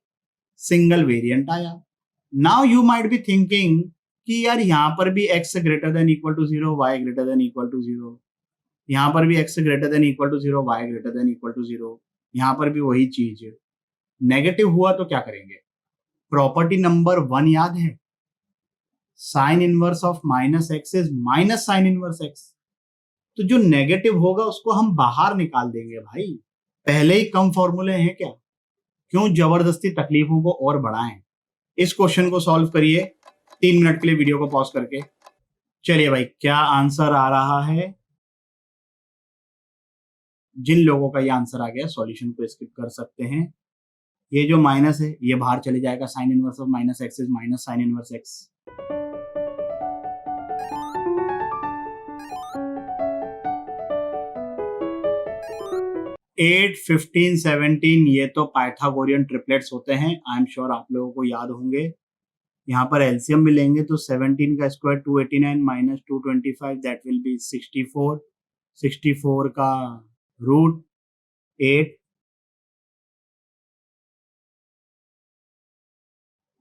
Speaker 1: सिंगल वेरिएंट आया। Now you might be thinking कि यार यहाँ पर भी x greater than equal to 0, y greater than equal to 0, यहाँ पर भी x greater than equal to 0, y greater than equal to 0, यहाँ पर भी वही चीज, नेगेटिव हुआ तो क्या करेंगे? प्रॉपर्टी नंबर 1 याद है, sine inverse of minus x is minus sine inverse x, तो जो नेगेटिव होगा उसको हम बाहर निकाल देंगे भाई। पहले ही कम फॉर्मूले हैं क्या, क्यों जबरदस्ती तकलीफों को और बढ़ाएं? इस क्वेश्चन को सॉल्व करिए 3 मिनट के लिए वीडियो को पॉज करके। चलिए भाई, क्या आंसर आ रहा है? जिन लोगों का ये आंसर आ गया सॉल्यूशन को स्किप कर सकते हैं। ये जो माइनस है ये बाहर चले जाएगा, sine inverse of minus x is minus sine inverse x. At 15 17 ये तो पाइथागोरियन ट्रिपलेट्स होते हैं, आई एम श्योर आप लोगों को याद होंगे। यहाँ पर एलसीएम भी लेंगे तो 17 का square 289 minus 225 that will B 64, 64 का रूट 8,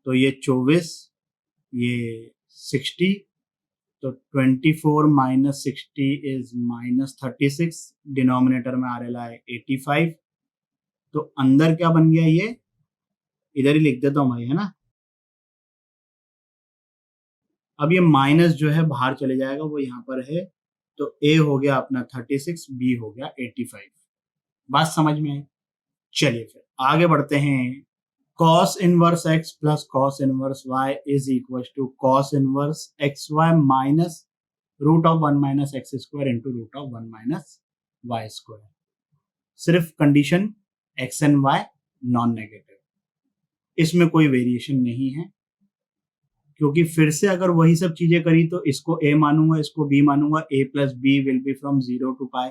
Speaker 1: तो ये 24, ये 60, तो 24 माइनस 60 इज माइनस 36, डिनोमिनेटर में आ रहा है 85, तो अंदर क्या बन गया, ये इधर ही लिख देता हूं भाई, है ना। अब ये माइनस जो है बाहर चले जाएगा, वो यहाँ पर है, तो a हो गया अपना 36, b हो गया 85। बात समझ में आई? चलिए फिर आगे बढ़ते हैं। cos inverse x plus cos inverse y is equal to cos inverse x y minus root of 1 minus x square into root of 1 minus y square. सिर्फ condition x and y non negative, इसमें कोई variation नहीं है, क्योंकि फिर से अगर वही सब चीजें करी तो इसको ए मानूंगा, इसको बी मानूंगा, a plus b will be from 0 to pi.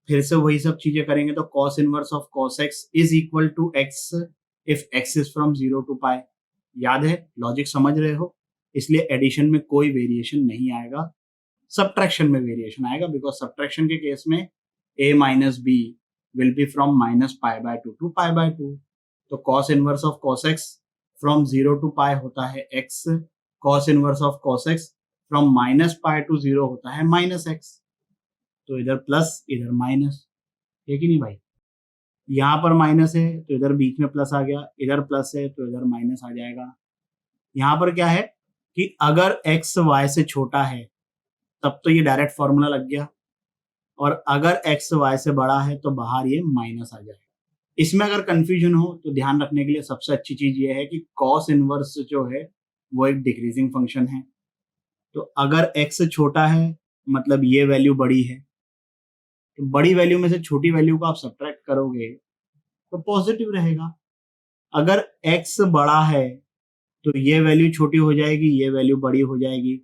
Speaker 1: फिर से वही सब चीजें करेंगे तो cos inverse of cos x is equal to x if x is from 0 to pi. याद है, लॉजिक समझ रहे हो? इसलिए एडिशन में कोई वेरिएशन नहीं आएगा, सब्ट्रैक्शन में वेरिएशन आएगा, बिकॉज सब्ट्रैक्शन के केस में a minus b will be from minus pi by two two pi by two. तो cos inverse of cos x फ्रॉम 0 to पाई होता है x, cos inverse of cos x फ्रॉम minus pi two 0 होता है minus x। तो इधर plus इधर माइनस, है कि नहीं भाई? यहाँ पर माइनस है तो इधर बीच में प्लस आ गया, इधर प्लस है तो इधर माइनस आ जाएगा। यहाँ पर क्या है कि अगर x y से छोटा है तब तो ये डायरेक्ट फॉर्मूला लग गया, और अगर x y से बड़ा है तो बाहर ये माइनस आ जाएगा। इसमें अगर कंफ्यूजन हो तो ध्यान रखने के लिए सबसे अच्छी चीज ये है कि cos इनवर्स जो है वो एक डिक्रीजिंग फंक्शन है, तो अगर x छोटा है मतलब ये वैल्यू बड़ी है, तो बड़ी वैल्यू में से छोटी वैल्यू को आप सब्ट्रैक्ट करोगे तो पॉजिटिव रहेगा। अगर x बड़ा है तो ये वैल्यू छोटी हो जाएगी, ये वैल्यू बड़ी हो जाएगी,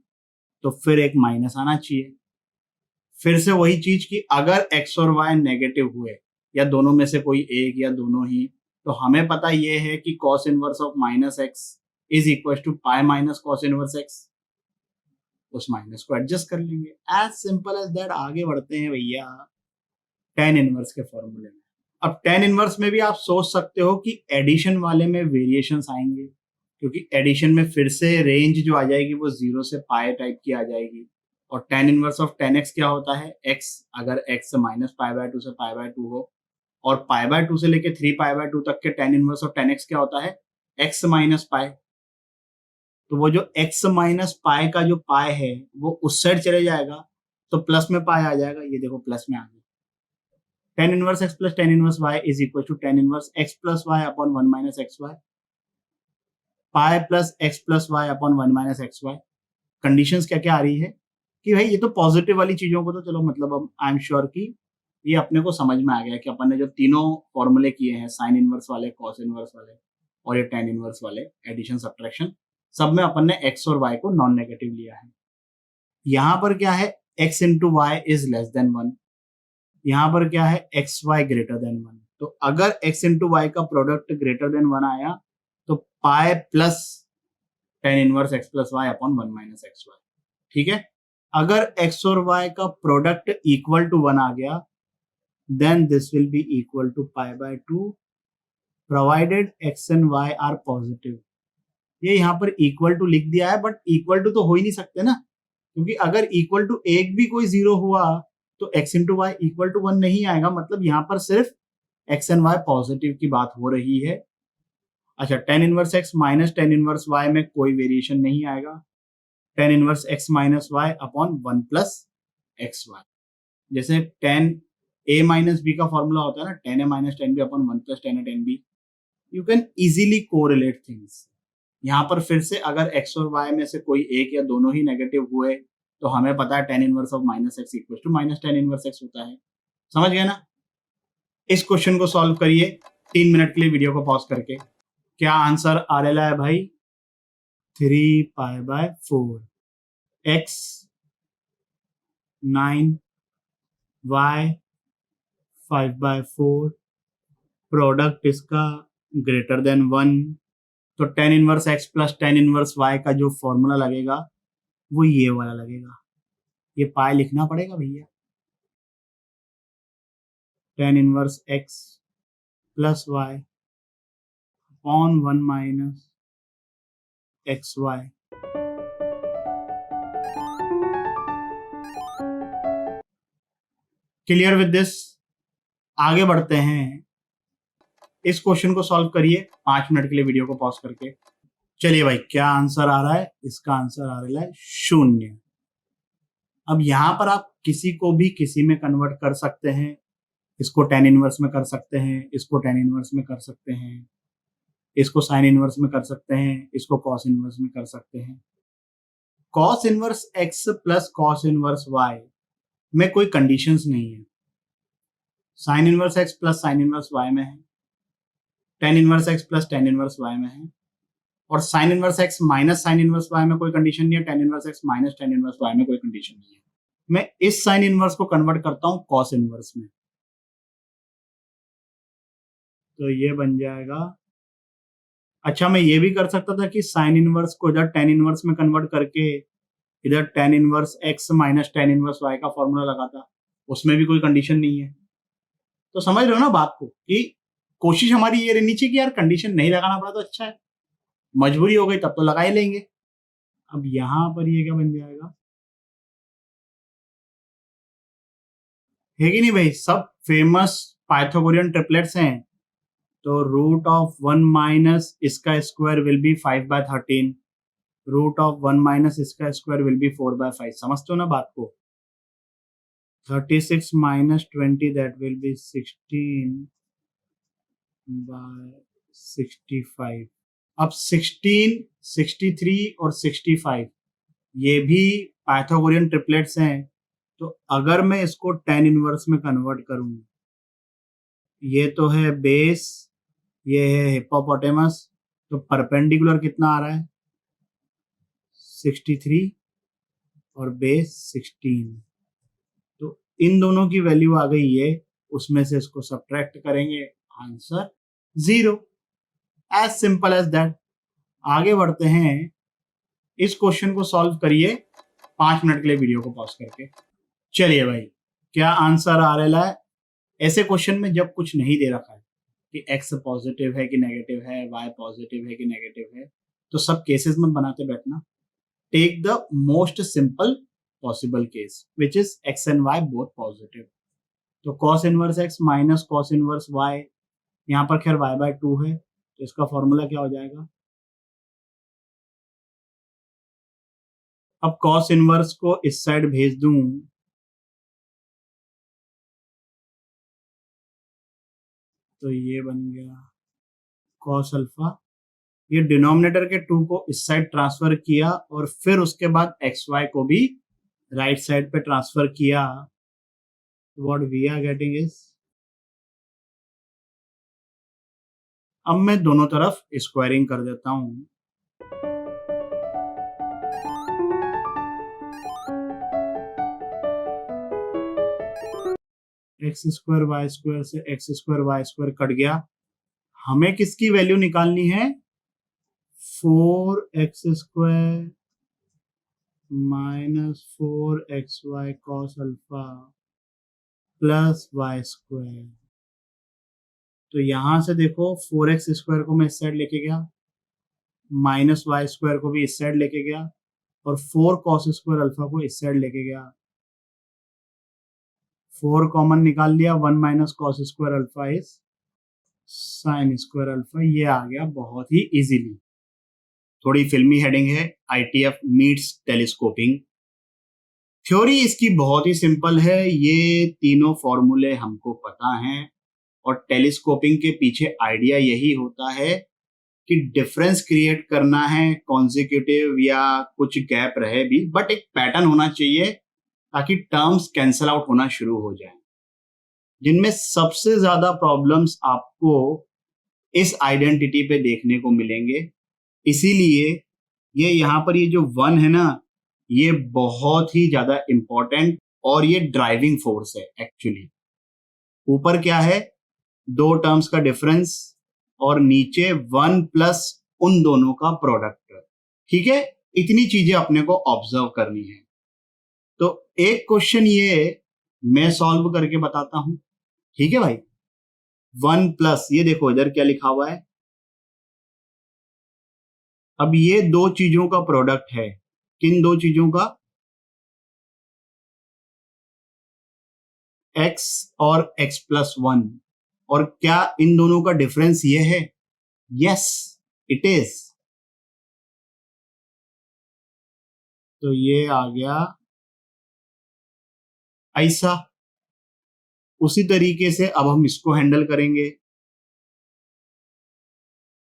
Speaker 1: तो फिर एक माइनस आना चाहिए। फिर से वही चीज कि अगर x और y नेगेटिव हुए या दोनों में से कोई एक या दोनों ही, तो हमें पता ये है कि cos inverse of minus x is equal to pi minus cos inverse x। उस माइनस को एडजस्ट कर लेंगे, एज सिंपल एज दैट। आगे बढ़ते हैं भैया tan इनवर्स के फॉर्मूले में। अब tan इनवर्स में भी आप सोच सकते हो कि एडिशन वाले में वेरिएशंस आएंगे, क्योंकि एडिशन में फिर से रेंज जो आ जाएगी वो 0 से पाई टाइप की आ जाएगी। और tan inverse of tan x क्या होता है? x, अगर x minus pi by two से पाई बाय टू हो, और पाई बाय टू से लेके 3 पाई बाय टू तक के tan inverse of tan x क्या होता है? x minus pi. तो वो जो x माइनस पाई का जो पाई है वो उस साइड चले जाएगा, तो प्लस में पाई आ जाएगा। ये देखो प्लस में आ गया। tan inverse x plus tan inverse y is equal to tan inverse x plus y upon 1 minus x y, pi plus x plus y upon 1 minus x y. Conditions क्या क्या आ रही है कि भाई ये तो पॉजिटिव वाली चीजों को तो चलो, मतलब अब आई एम श्योर कि ये अपने को समझ में आ गया कि अपन ने जो तीनों फॉर्मूले किए हैं, साइन इनवर्स वाले, कॉस इनवर्स वाले और ये tan इनवर्स वाले, एडिशन सब्ट्रैक्शन, सब में अपन ने x और y को नॉन नेगेटिव लिया है। यहाँ पर क्या है? x into y is less than 1। यहाँ पर क्या है? X y greater than 1। तो अगर x इंटू वाई का प्रोडक्ट ग्रेटर देन 1 आया तो pi plus tan inverse x plus y upon 1 minus x y. ठीक है? अगर x और y का प्रोडक्ट इक्वल टू 1 आ गया then this will be equal to pi by 2 provided x and y are positive. ये यहाँ पर इक्वल टू लिख दिया है, बट इक्वल टू तो हो ही नहीं सकते ना, क्योंकि अगर इक्वल टू एक भी कोई जीरो हुआ तो x into y equal to 1 नहीं आएगा। मतलब यहाँ पर सिर्फ x एंड y पॉजिटिव की बात हो रही है। अच्छा, tan inverse x minus tan inverse y में कोई वेरिएशन नहीं आएगा। tan inverse x minus y upon 1 plus x y. जैसे tan a माइनस b का फॉर्मूला होता है ना, tan a minus tan b upon 1 plus tan a tan b। You can easily correlate things. यहाँ पर फिर से अगर x और y में से कोई एक या दोनों ही नेगेटिव हुए तो हमें पता है tan inverse of minus x equal to minus tan inverse x होता है। समझ गए ना? इस क्वेश्चन को सॉल्व करिए 3 मिनट के लिए वीडियो को पॉज करके। क्या आंसर आ रहा है भाई? 3 pi by 4, x 9, y 5 by 4, product इसका ग्रेटर देन 1। तो tan inverse x plus tan inverse y का जो फॉर्मूला लगेगा वो ये वाला लगेगा। ये पाई लिखना पड़ेगा भैया, tan inverse x plus y upon 1 minus x y. Clear with दिस? आगे बढ़ते हैं। इस क्वेश्चन को सॉल्व करिए 5 मिनट के लिए वीडियो को पॉज करके। चलिए भाई, क्या आंसर आ रहा है? इसका आंसर आ रहा है 0। अब यहां पर आप किसी को भी किसी में कन्वर्ट कर सकते हैं। इसको tan इनवर्स में कर सकते हैं, इसको tan इनवर्स में कर सकते हैं, इसको साइन इनवर्स में कर सकते हैं, इसको cos इनवर्स में कर सकते हैं। cos inverse x plus cos inverse y में कोई कंडीशंस नहीं है। Sine inverse x plus sine inverse y में है, tan inverse x plus tan inverse y में है, और sine inverse x minus sine inverse y में कोई कंडीशन नहीं है, tan inverse x minus tan inverse y में कोई कंडीशन नहीं है। मैं इस साइन इनवर्स को कन्वर्ट करता हूं कॉस इनवर्स में, तो ये बन जाएगा। अच्छा, मैं ये भी कर सकता था कि साइन इनवर्स को इधर टेन इनवर्स में कन्वर्ट करके इधर tan inverse x minus tan inverse y का फॉर्मूला लगाता, उसमें भी कोई कंडीशन नहीं है। तो समझ रहे हो ना बात को, कि कोशिश हमारी ये रहनी चाहिए कि यार कंडीशन नहीं लगाना पड़ा तो अच्छा है, मजबूरी हो गई तब तो लगा ही लेंगे। अब यहां पर ये क्या बन जाएगा, है कि नहीं भाई, सब फेमस पाइथागोरियन ट्रिपलेट्स हैं। तो रूट ऑफ वन माइनस इसका square will be 5/13, root of one minus इसका स्क्वायर विल बी 4/5। समझते हो ना बात को। 36 माइनस 20 दैट विल बी 16/65। अब 16, 63 और 65 ये भी पाइथागोरियन ट्रिपलेट्स हैं। तो अगर मैं इसको टेन इनवर्स में कन्वर्ट करूं, ये तो है बेस, ये है हिप्पोपोटेमस, तो परपेंडिकुलर कितना आ रहा है 63 और बेस 16। तो इन दोनों की वैल्यू आ गई ये, उसमें से इसको सब्ट्रैक्ट करेंगे, answer 0। As simple as that. आगे बढ़ते हैं, इस क्वेश्चन को सॉल्व करिए 5 मिनट के लिए वीडियो को पॉज करके। चलिए भाई, क्या आंसर आ रहा है। ऐसे क्वेश्चन में जब कुछ नहीं दे रखा है कि एक्स पॉजिटिव है कि नेगेटिव है, वाई पॉजिटिव है कि नेगेटिव है, तो सब केसेस में बनाते बैठना। Take the most simple possible case which is x and y both positive. तो cos inverse x minus cos inverse y, यहाँ पर खैर y/2 है, तो इसका फॉर्मूला क्या हो जाएगा। अब कॉस इनवर्स को इस साइड भेज दूं, तो ये बन गया कॉस अल्फा। ये डिनोमिनेटर के 2 को इस साइड ट्रांसफर किया और फिर उसके बाद एक्स वाई को भी राइट साइड पे ट्रांसफर किया। What we are getting is, अब मैं दोनों तरफ स्क्वायरिंग कर देता हूं। एक्स स्क्वायर वाई स्क्वायर से x square y square cut गया। हमें किसकी वैल्यू निकालनी है, 4x² minus 4xy cos alpha plus y square. तो यहां से देखो 4x² को मैं इस साइड लेके गया, माइनस वाई स्क्वायर को भी इस साइड लेके गया, और 4 कॉस स्क्वायर अल्फा को इस साइड लेके गया। 4 कॉमन निकाल लिया, 1 minus cos square alpha is sine square alpha. ये आ गया बहुत ही इजीली। थोड़ी फिल्मी हेडिंग है, ITF मीट्स टेलीस्कोपिंग। थ्योरी इसकी बहुत ही सिंपल है, ये तीनों फॉर्मूले हमको पता हैं, और टेलीस्कोपिंग के पीछे आइडिया यही होता है कि डिफरेंस क्रिएट करना है, कॉन्जिक्यूटिव या कुछ गैप रहे भी, बट एक पैटर्न होना चाहिए ताकि टर्म्स कैंसल आउट होना शुरू हो जाए। जिनमें सबसे ज्यादा प्रॉब्लम्स आपको इस आइडेंटिटी पे देखने को मिलेंगे। इसीलिए ये यहाँ पर ये जो 1 है ना, ये बहुत ही ज्यादा इंपॉर्टेंट और ये ड्राइविंग फोर्स है एक्चुअली। ऊपर क्या है, दो टर्म्स का डिफरेंस, और नीचे 1 प्लस उन दोनों का प्रोडक्ट। ठीक है, इतनी चीजें अपने को ऑब्जर्व करनी है। तो एक क्वेश्चन ये मैं सॉल्व करके बताता हूं, ठीक है भाई। 1 प्लस, ये देखो इधर क्या लिखा हुआ है। अब ये दो चीजों का प्रोडक्ट है, किन दो चीजों का, x और x+1, और क्या इन दोनों का डिफरेंस ये है, यस इट इज। तो ये आ गया ऐसा। उसी तरीके से अब हम इसको हैंडल करेंगे।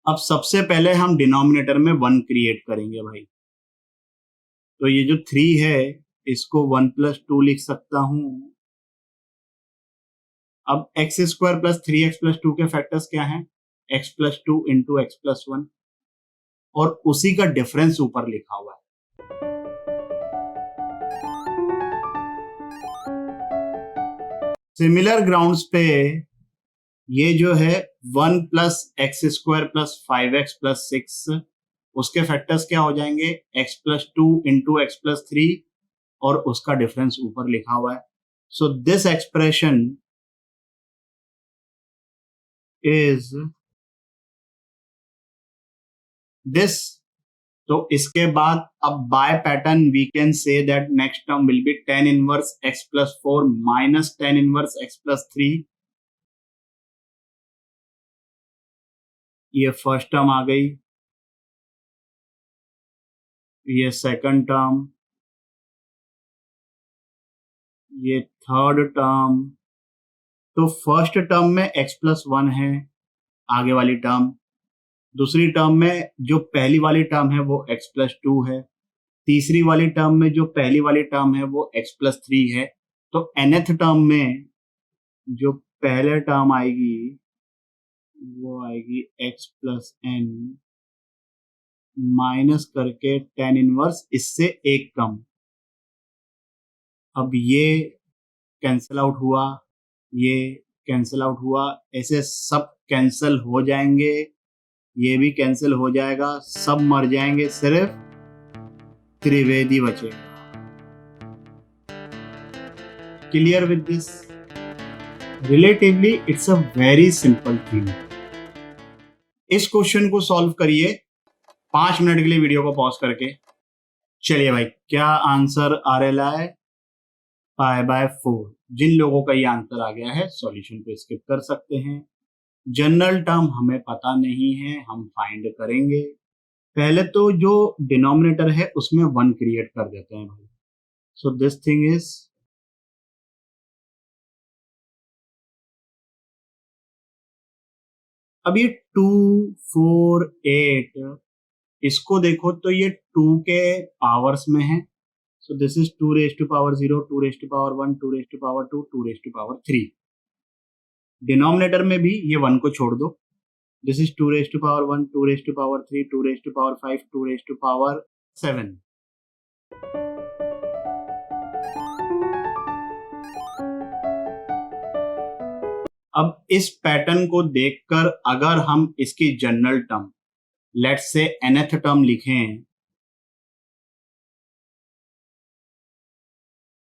Speaker 1: अब सबसे पहले हम डिनोमिनेटर में 1 क्रिएट करेंगे भाई। तो ये जो 3 है, इसको 1+2 लिख सकता हूं, अब x square plus 3x plus 2 के फैक्टर्स क्या हैं? x plus 2 into x plus 1, और उसी का डिफरेंस ऊपर लिखा हुआ है। सिमिलर ग्राउंड्स पे ये जो है 1 plus x square plus 5x plus 6, उसके फैक्टर्स क्या हो जाएंगे? x plus 2 into x plus 3, और उसका डिफरेंस ऊपर लिखा हुआ है। So this expression is this. तो इसके बाद अब by pattern we can say that next term will be tan inverse x plus 4 minus tan inverse x plus 3। ये फर्स्ट टर्म आ गई, ये सेकंड टर्म, ये थर्ड टर्म। तो फर्स्ट टर्म में x प्लस 1 है आगे वाली टर्म, दूसरी टर्म में जो पहली वाली टर्म है वो x प्लस 2 है, तीसरी वाली टर्म में जो पहली वाली टर्म है वो x प्लस 3 है। तो nth टर्म में जो पहले टर्म आएगी वो आएगी x प्लस n माइनस करके tan इनवर्स इससे एक कम। अब ये कैंसिल आउट हुआ, ये कैंसिल आउट हुआ, ऐसे सब कैंसिल हो जाएंगे, ये भी कैंसिल हो जाएगा, सब मर जाएंगे, सिर्फ त्रिवेदी बचेगा। Clear with this? Relatively it's a very simple thing. इस क्वेश्चन को सॉल्व करिए 5 मिनट के लिए वीडियो को पॉज करके। चलिए भाई, क्या आंसर आ रहा है? π/4। जिन लोगों का ये आंसर आ गया है सॉल्यूशन को स्किप कर सकते हैं। जनरल टर्म हमें पता नहीं है, हम फाइंड करेंगे। पहले तो जो डिनोमिनेटर है उसमें 1 क्रिएट कर देते हैं भाई। सो दिस थिंग इज, अब ये 2, 4, 8, इसको देखो तो ये 2 के पावर्स में है। So this is 2 raise to power 0, 2 raise to power 1, 2 raise to power 2, 2 raise to power 3। Denominator में भी ये 1 को छोड़ दो। This is 2 raise to power 1, 2 raise to power 3, 2 raise to power 5, 2 raise to power 7। अब इस पैटर्न को देखकर अगर हम इसकी general term let's say nth term लिखें,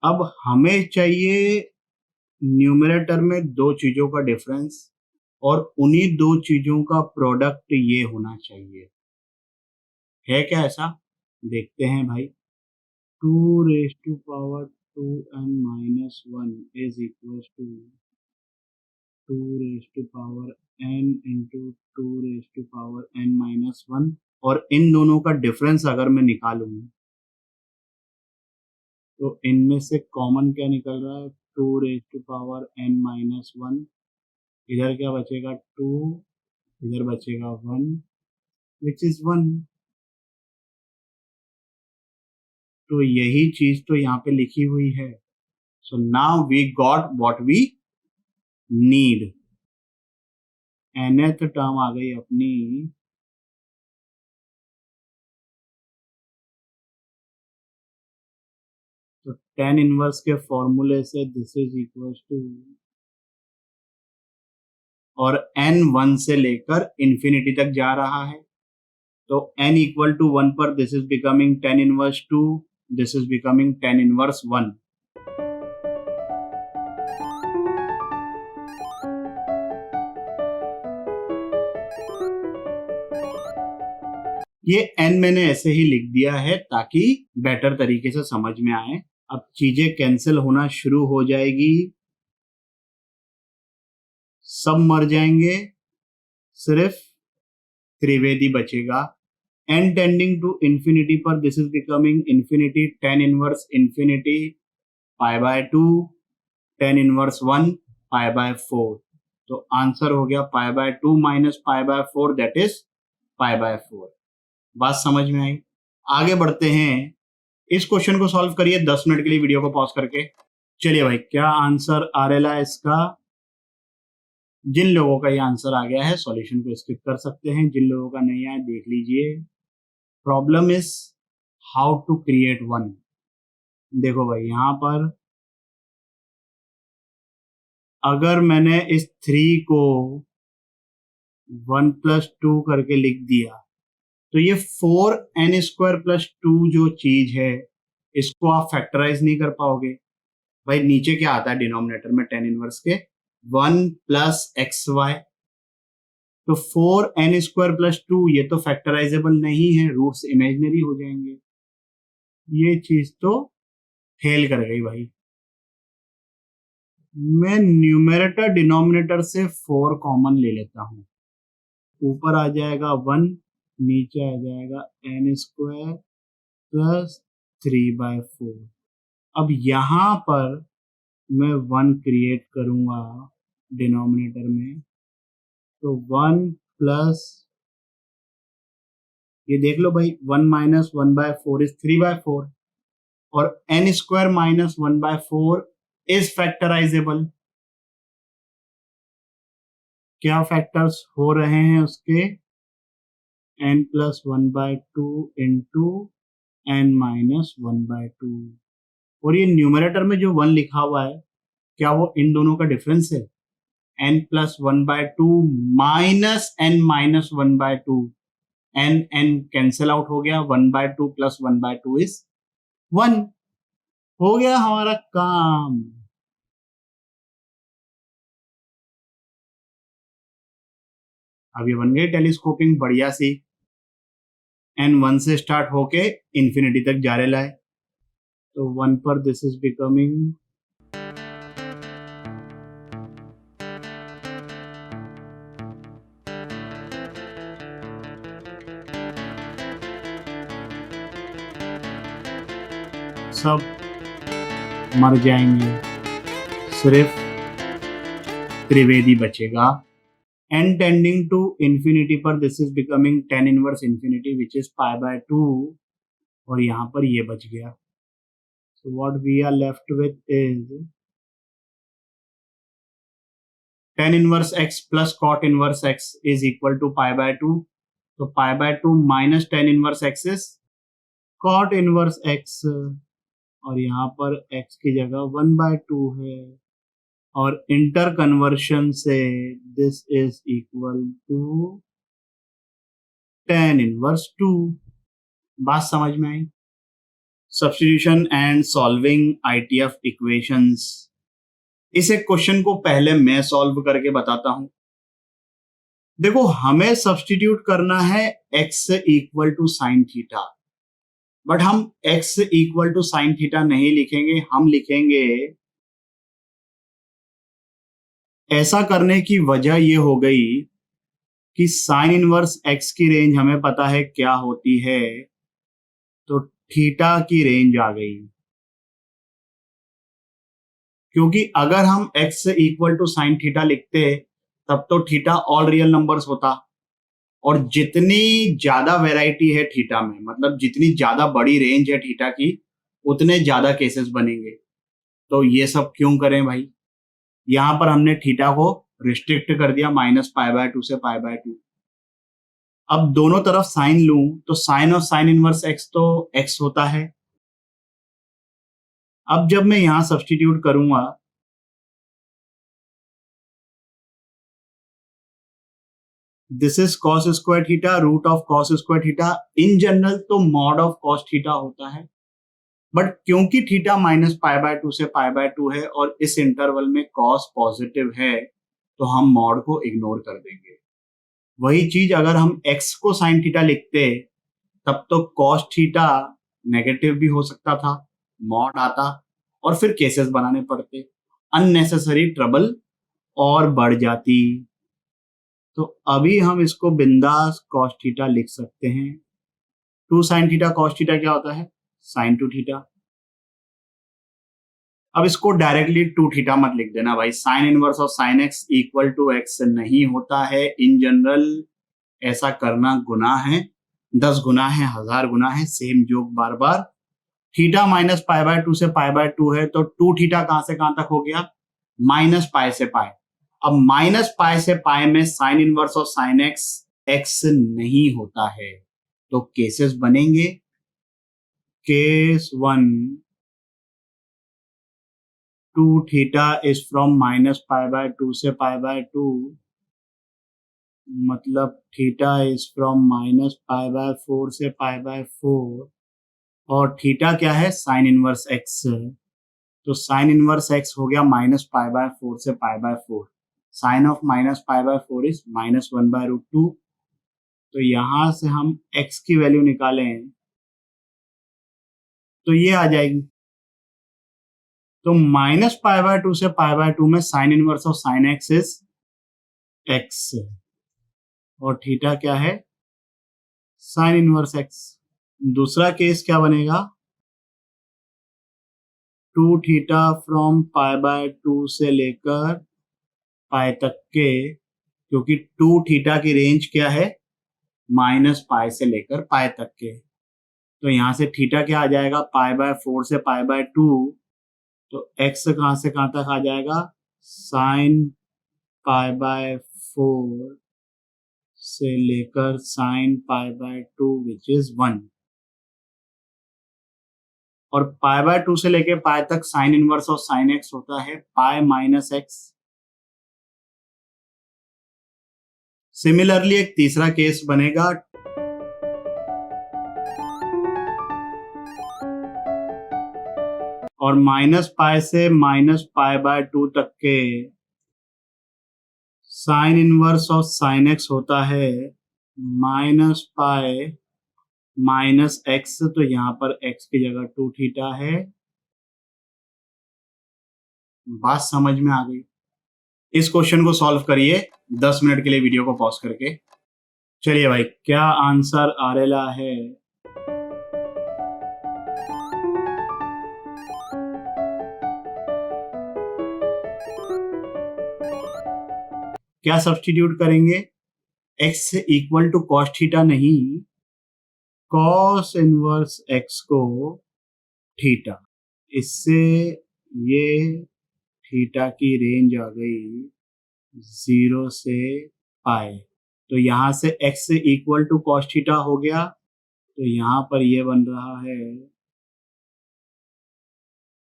Speaker 1: अब हमें चाहिए न्यूमरेटर में दो चीजों का डिफरेंस, और उन्हीं दो चीजों का प्रोडक्ट ये होना चाहिए। है क्या ऐसा? देखते हैं भाई। 2 raise to power 2n minus 1 is equal to 2 raise to power n into 2 raise to power n minus 1, और इन दोनों का डिफरेंस अगर मैं निकालूं तो इनमें से कॉमन क्या निकल रहा है? 2 raise to power n minus 1, इधर क्या बचेगा? 2, इधर बचेगा 1 विच इज 1। तो यही चीज तो यहाँ पे लिखी हुई है। So now we got what we need. nth term आ गई अपनी, तो tan इनवर्स के फॉर्मूले से दिस इज इक्वल टू, और n 1 से लेकर इंफिनिटी तक जा रहा है, तो n इक्वल टू 1 पर this is becoming tan inverse 2, this is becoming tan inverse 1। ये n मैंने ऐसे ही लिख दिया है ताकि बेटर तरीके से समझ में आए। अब चीजें कैंसिल होना शुरू हो जाएगी, सब मर जाएंगे, सिर्फ त्रिवेदी बचेगा। n टेंडिंग टू इंफिनिटी पर this is becoming infinity, tan inverse infinity π/2, tan inverse 1 π/4। तो आंसर हो गया π/2 माइनस π/4, दैट इज π/4। बात समझ में आई? आगे बढ़ते हैं। इस क्वेश्चन को सॉल्व करिए 10 मिनट के लिए वीडियो को पॉज करके। चलिए भाई, क्या आंसर आ रहा है इसका? जिन लोगों का ये आंसर आ गया है सॉल्यूशन को स्किप कर सकते हैं, जिन लोगों का नहीं आया देख लीजिए। Problem is how to create one. देखो भाई यहाँ पर अगर मैंने इस 3 को 1+2 करके लिख दिया तो ये 4n² + 2 जो चीज है इसको आप फैक्टराइज नहीं कर पाओगे। भाई नीचे क्या आता है डिनोमिनेटर में tan इनवर्स के 1 + xy, तो 4n² + 2 ये तो फैक्टराइजेबल नहीं है, रूट्स इमेजिनरी हो जाएंगे। ये चीज तो फेल कर गई भाई। मैं न्यूमरेटर डिनोमिनेटर से 4 कॉमन ले लेता हूं, ऊपर आ जाएगा 1, नीचे आ जाएगा n² + 3/4। अब यहां पर मैं 1 क्रिएट करूंगा डिनोमिनेटर में, तो 1 प्लस ये देख लो भाई 1 - 1/4 इज 3/4 और n² - 1/4 इज फैक्टराइजेबल। क्या फैक्टर्स हो रहे हैं उसके n + 1/2 इंटू n - 1/2, और ये न्यूमरेटर में जो 1 लिखा हुआ है क्या वो इन दोनों का डिफरेंस है? n + 1/2 minus n - 1/2, n cancel out हो गया, 1/2 + 1/2 इज 1। हो गया हमारा काम। अब ये बन गई टेलीस्कोपिंग बढ़िया सी, n 1 से स्टार्ट होके इंफिनिटी तक जा रहे लाए, तो 1 पर दिस इज बिकमिंग सब मर जाएंगे, सिर्फ त्रिवेदी बचेगा। n टेंडिंग टू इंफिनिटी पर this is becoming tan inverse infinity which is π/2, और यहाँ पर ये बच गया। So what we are left with is tan inverse x + cot inverse x is equal to π/2, तो π/2 minus tan inverse x is cot inverse x, और यहाँ पर x की जगह 1/2 है, और इंटर कन्वर्शन से this is equal to tan inverse 2। बात समझ में आई? Substitution and solving ITF equations. इस एक क्वेश्चन को पहले मैं सॉल्व करके बताता हूं। देखो हमें सब्स्टिट्यूट करना है x equal to sine theta, but हम x equal to sine theta नहीं लिखेंगे, हम लिखेंगे, ऐसा करने की वजह ये हो गई कि साइन इनवर्स x की रेंज हमें पता है क्या होती है, तो थीटा की रेंज आ गई। क्योंकि अगर हम x equal to sine theta लिखते तब तो थीटा ऑल रियल नंबर्स होता, और जितनी ज्यादा वैरायटी है थीटा में, मतलब जितनी ज्यादा बड़ी रेंज है थीटा की, उतने ज्यादा केसेस बनेंगे। तो ये सब क्यों करें भाई? यहां पर हमने थीटा को रिस्ट्रिक्ट कर दिया -π/2 से π/2। अब दोनों तरफ साइन लूं तो साइन और साइन इनवर्स x तो x होता है। अब जब मैं यहां सब्स्टिट्यूट करूंगा this is cos square theta root of cos square theta, in general तो मॉड ऑफ cos थीटा होता है, बट क्योंकि थीटा -π/2 से π/2 है और इस इंटरवल में cos पॉजिटिव है तो हम मॉड को इग्नोर कर देंगे। वही चीज अगर हम x को साइन थीटा लिखते तब तो cos थीटा नेगेटिव भी हो सकता था, मॉड आता और फिर केसेस बनाने पड़ते, अननेसेसरी ट्रबल और बढ़ जाती। तो अभी हम इसको बिंदास cos थीटा लिख सकते हैं। 2 sin थीटा cos थीटा क्या होता है? sin 2 theta. अब इसको डायरेक्टली 2 थीटा मत लिख देना भाई, sine inverse of sine x equal to x नहीं होता है इन जनरल, ऐसा करना गुनाह है, 10 गुना है, 1000 गुना है, सेम जोक बार बार। थीटा -π/2 से π/2 है तो 2 थीटा कहां से कहां तक हो गया? -π से π। अब माइनस पाई से पाई में sine inverse of sine x x नहीं होता है, तो केसेस बनेंगे। Case 1, 2 theta is from minus pi by 2 से पाई बाय 2, मतलब theta is from minus pi by 4 से पाई बाय 4, और थीटा क्या है, साइन इनवर्स एक्स, तो साइन इनवर्स एक्स हो गया माइनस पाई बाय 4 से pi by 4। Sine of minus pi by 4 is minus 1 by root 2, तो यहां से हम x की वैल्यू निकालें तो ये आ जाएगी। तो माइनस पाई बाय 2 से पाई बाय 2 में sine inverse of sine x is x, और थीटा क्या है, साइन इनवर्स एक्स। दूसरा केस क्या बनेगा, 2 थीटा फ्रॉम पाई बाय 2 से लेकर पाई तक के, क्योंकि 2 थीटा की रेंज क्या है, माइनस पाई से लेकर पाई तक के, तो यहां से थीटा क्या आ जाएगा, पाई बाय 4 से पाई बाय 2, तो x कहां से कहां तक आ जाएगा, साइन पाई बाय 4 से लेकर sine pi by 2 which is 1, और पाई बाय 2 से लेकर पाई तक sign inverse of sine x होता है पाई माइनस एक्स। सिमिलरली एक तीसरा केस बनेगा, और माइनस पाई से माइनस पाई बाय 2 तक के sign inverse of sine x होता है माइनस पाई माइनस एक्स, तो यहां पर x की जगह 2 थीटा है। बात समझ में आ गई। इस क्वेश्चन को सॉल्व करिए 10 मिनट के लिए वीडियो को पॉज करके। चलिए भाई, क्या आंसर आ रहा है, क्या सब्स्टिट्यूट करेंगे, x equal to cos theta नहीं, कॉस इनवर्स x को थीटा, इससे ये थीटा की रेंज आ गई 0 से पाई, तो यहां से x equal to cos theta हो गया, तो यहां पर ये बन रहा है,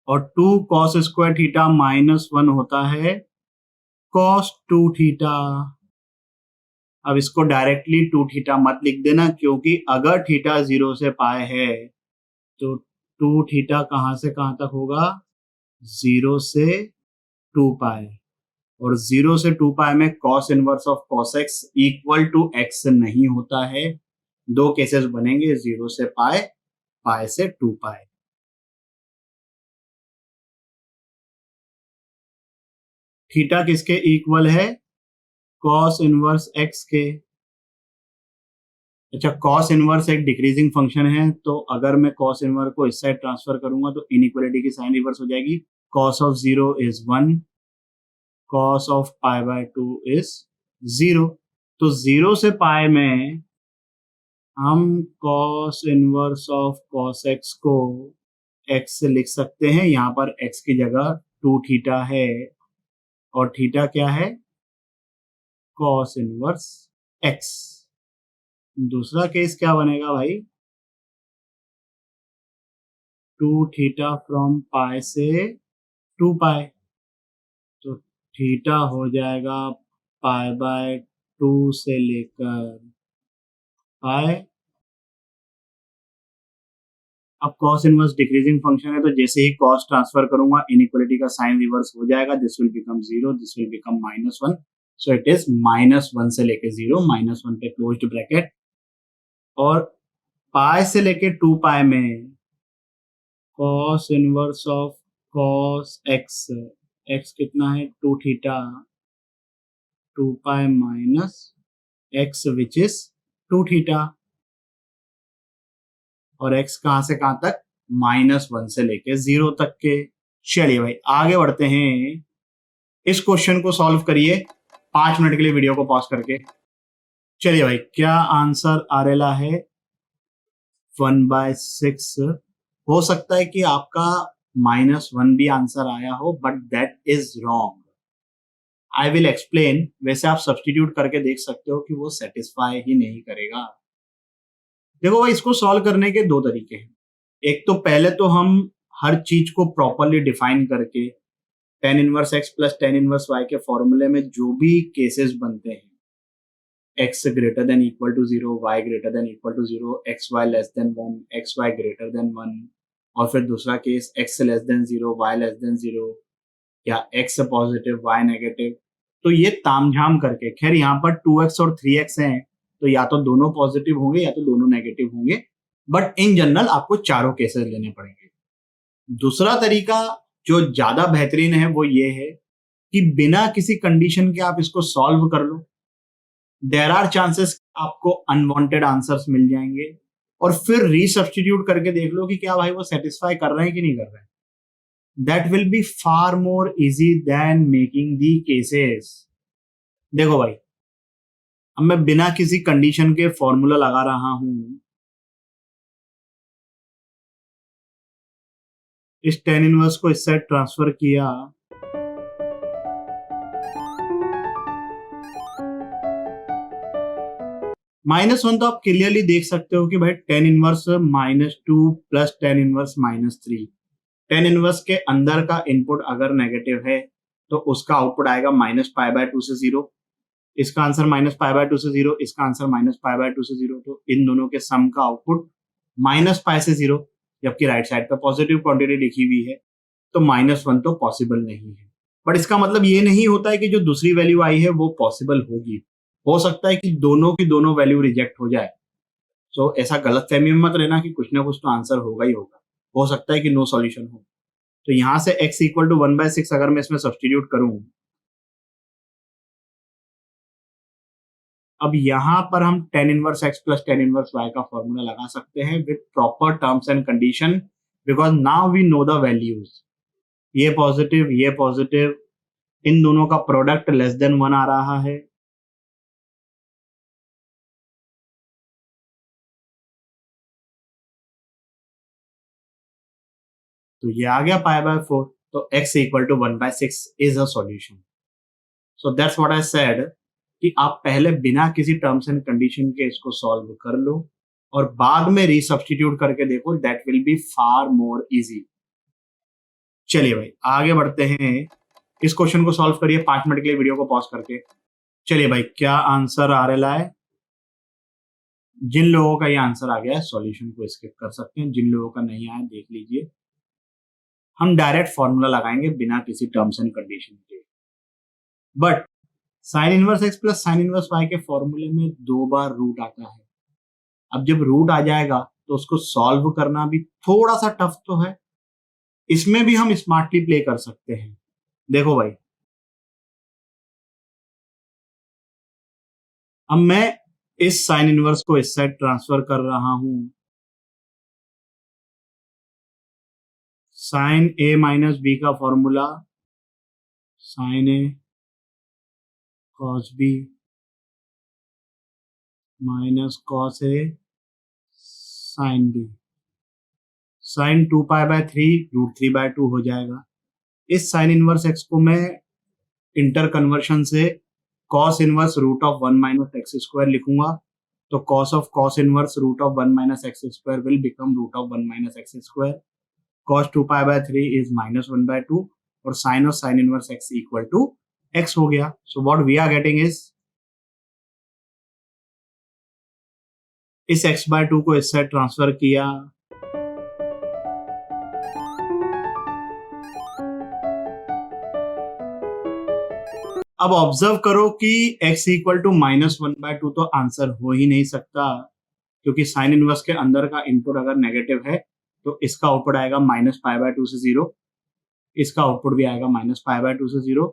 Speaker 1: और 2 कॉस स्क्वायर थीटा माइनस 1 होता है कॉस 2 थीटा। अब इसको डायरेक्टली 2 थीटा मत लिख देना, क्योंकि अगर थीटा 0 से पाए है तो 2 थीटा कहां से कहां तक होगा, 0 से 2 पाए, और 0 से 2 पाए में cos inverse of cos x equal to x नहीं होता है। दो केसेस बनेंगे, 0 से पाए, पाए से 2 पाए। थीटा किसके इक्वल है, कॉस इनवर्स एक्स के। अच्छा, कॉस इनवर्स एक डिक्रीजिंग फंक्शन है, तो अगर मैं कॉस इनवर्स को इस साइड ट्रांसफर करूंगा तो इनइक्वालिटी की साइन रिवर्स हो जाएगी। Cos of 0 is 1, cos of pi by 2 is 0, तो 0 से पाई में हम cos inverse of cos x को एक्स से लिख सकते हैं, यहां पर एक्स की जगह 2 थीटा है, और थीटा क्या है, कॉस इनवर्स एक्स। दूसरा केस क्या बनेगा भाई, 2 थीटा फ्रॉम पाई से 2 पाई, तो थीटा हो जाएगा पाई बाय 2 से लेकर पाई। अब कॉस इनवर्स डिक्रीजिंग फंक्शन है, तो जैसे ही कॉस ट्रांसफर करूंगा इनइक्वालिटी का साइन रिवर्स हो जाएगा, this will become 0, this will become -1, so it is -1 से लेके 0, -1 पे क्लोज्ड ब्रैकेट, और पाई से लेके 2 पाई में cos inverse of cos x, x कितना है 2 theta, 2 pi minus x which is 2 theta, और x कहां से कहां तक, -1 से लेके 0 तक के। चलिए भाई आगे बढ़ते हैं, इस क्वेश्चन को सॉल्व करिए 5 मिनट के लिए वीडियो को पॉज करके। चलिए भाई, क्या आंसर आ रहा है, 1/6। हो सकता है कि आपका -1 भी आंसर आया हो, but that is wrong. I will explain, वैसे आप सब्सटीट्यूट करके देख सकते हो कि वो सेटिस्फाई ही नहीं करेगा। देखो भाई, इसको सॉल्व करने के दो तरीके हैं। एक तो पहले तो हम हर चीज को प्रॉपरली डिफाइन करके tan inverse x plus tan inverse y के फॉर्मूले में जो भी केसेस बनते हैं, x greater than equal to 0, y greater than equal to 0, xy less than 1, xy greater than 1, और फिर दूसरा case x less than 0, y less than 0, या x पॉजिटिव y नेगेटिव, तो ये तामझाम करके, खैर यहाँ पर 2x और 3x हैं, तो या तो दोनों पॉजिटिव होंगे या तो दोनों नेगेटिव होंगे, बट इन जनरल आपको चारों केसेस लेने पड़ेंगे। दूसरा तरीका जो ज्यादा बेहतरीन है वो ये है कि बिना किसी कंडीशन के आप इसको सॉल्व कर लो। देयर आर चांसेस आपको अनवांटेड आंसर्स मिल जाएंगे, और फिर रीसब्स्टिट्यूट करके देख लो कि क्या भाई वो सेटिस्फाई कर रहे हैं कि नहीं कर रहे हैं। That will be far more easy than making the cases. देखो भाई, अब मैं बिना किसी कंडीशन के फॉर्मूला लगा रहा हूं। इस tan इनवर्स को इस साइड ट्रांसफर किया, -1 तो आप क्लियरली देख सकते हो कि भाई tan inverse -2 plus tan inverse -3, tan inverse के अंदर का इनपुट अगर नेगेटिव है तो उसका आउटपुट आएगा -π/2 से 0। इसका आंसर -π/2 से 0, इसका आंसर -π/2 से 0, तो इन दोनों के सम का आउटपुट -π से 0, जबकि राइट साइड पे पॉजिटिव क्वांटिटी लिखी हुई है, तो -1 तो पॉसिबल नहीं है। बट इसका मतलब ये नहीं होता है कि जो दूसरी वैल्यू आई है वो पॉसिबल होगी। हो सकता है कि दोनों की दोनों वैल्यू रिजेक्ट हो जाए। सो ऐसा गलत फहमी में मत रहना कि कुछ ना कुछ तो आंसर होगा ही होगा। हो सकता है कि नो सॉल्यूशन हो। तो यहां से x इक्वल टू 1/6 अगर मैं इसमें सब्सटीट्यूट करूं, अब यहां पर हम tan inverse x plus tan inverse y का फॉर्मूला लगा सकते हैं with proper terms and condition, because now we know the values. ये पॉजिटिव, इन दोनों का प्रोडक्ट लेस देन 1 आ रहा है। तो ये आ गया π/4, तो x इक्वल टू 1/6 is a solution. So that's what I said कि आप पहले बिना किसी टर्म्स एंड कंडीशन के इसको सॉल्व कर लो और बाद में रीसब्स्टिट्यूट करके देखो, that will be far more easy. चलिए भाई आगे बढ़ते हैं। इस क्वेश्चन को सॉल्व करिए 5 मिनट के लिए वीडियो को पॉज करके। चलिए भाई, क्या आंसर आ रहा है? जिन लोगों का ये आंसर आ गया है सॉल्यूशन को स्किप कर सकते हैं, जिन लोगों का नहीं आया देख लीजिए। हम डायरेक्ट फॉर्मूला लगाएंगे बिना किसी टर्म्स एंड कंडीशन के। But sign inverse x plus sine inverse y के फॉर्मूले में 2 बार रूट आता है। अब जब रूट आ जाएगा तो उसको सॉल्व करना भी थोड़ा सा टफ तो है। इसमें भी हम स्मार्टली प्ले कर सकते हैं। देखो भाई, अब मैं इस साइन इनवर्स को इस साइड ट्रांसफर कर रहा हूं। साइन a माइनस बी का formula sine a cos b minus cos a sine b, sine 2π/3 √3/2 हो जाएगा। इस साइन इनवर्स x को मैं इंटर कन्वर्शन से cos inverse root of 1 minus x square लिखूंगा, तो cos of cos inverse root of 1 minus x square will become root of 1 minus x square. cos 2π/3 is -1/2 और sine of sine inverse x equal to x हो गया। So what we are getting is, इस x/2 को इस side transfer किया, अब observe करो कि x इक्वल टू -1/2 तो आंसर हो ही नहीं सकता, क्योंकि साइन इनवर्स के अंदर का इनपुट अगर नेगेटिव है तो इसका आउटपुट आएगा -π/2 से 0, इसका आउटपुट भी आएगा -π/2 से 0।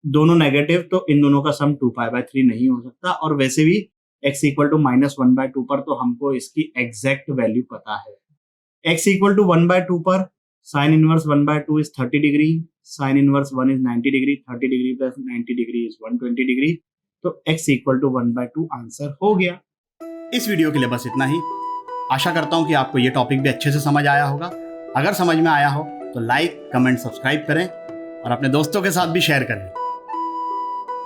Speaker 1: दोनों नेगेटिव, तो इन दोनों का सम 2π/3 नहीं हो सकता। और वैसे भी x इक्वल टू -1/2 पर तो हमको इसकी एग्जैक्ट वैल्यू पता है। x इक्वल टू 1/2 पर sine inverse 1/2 is 30 degree, sign inverse 1 is 90 degree, 30 degree plus 90 degree is 120 degree, तो x इक्वल टू 1/2 आंसर हो गया। इस वीडियो के लिए बस इतना ही। आशा करता हूं कि आपको ये टॉपिक भी अच्छे से समझ आया होगा। अगर समझ में आया हो तो लाइक, कमेंट, सब्सक्राइब करें और अपने दोस्तों के साथ भी शेयर करें।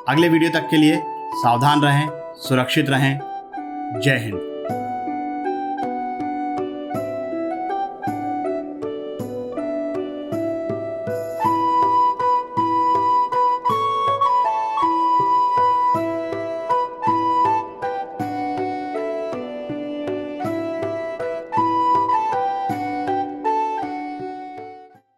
Speaker 1: अगले वीडियो तक के लिए सावधान रहें, सुरक्षित रहें। जय हिंद।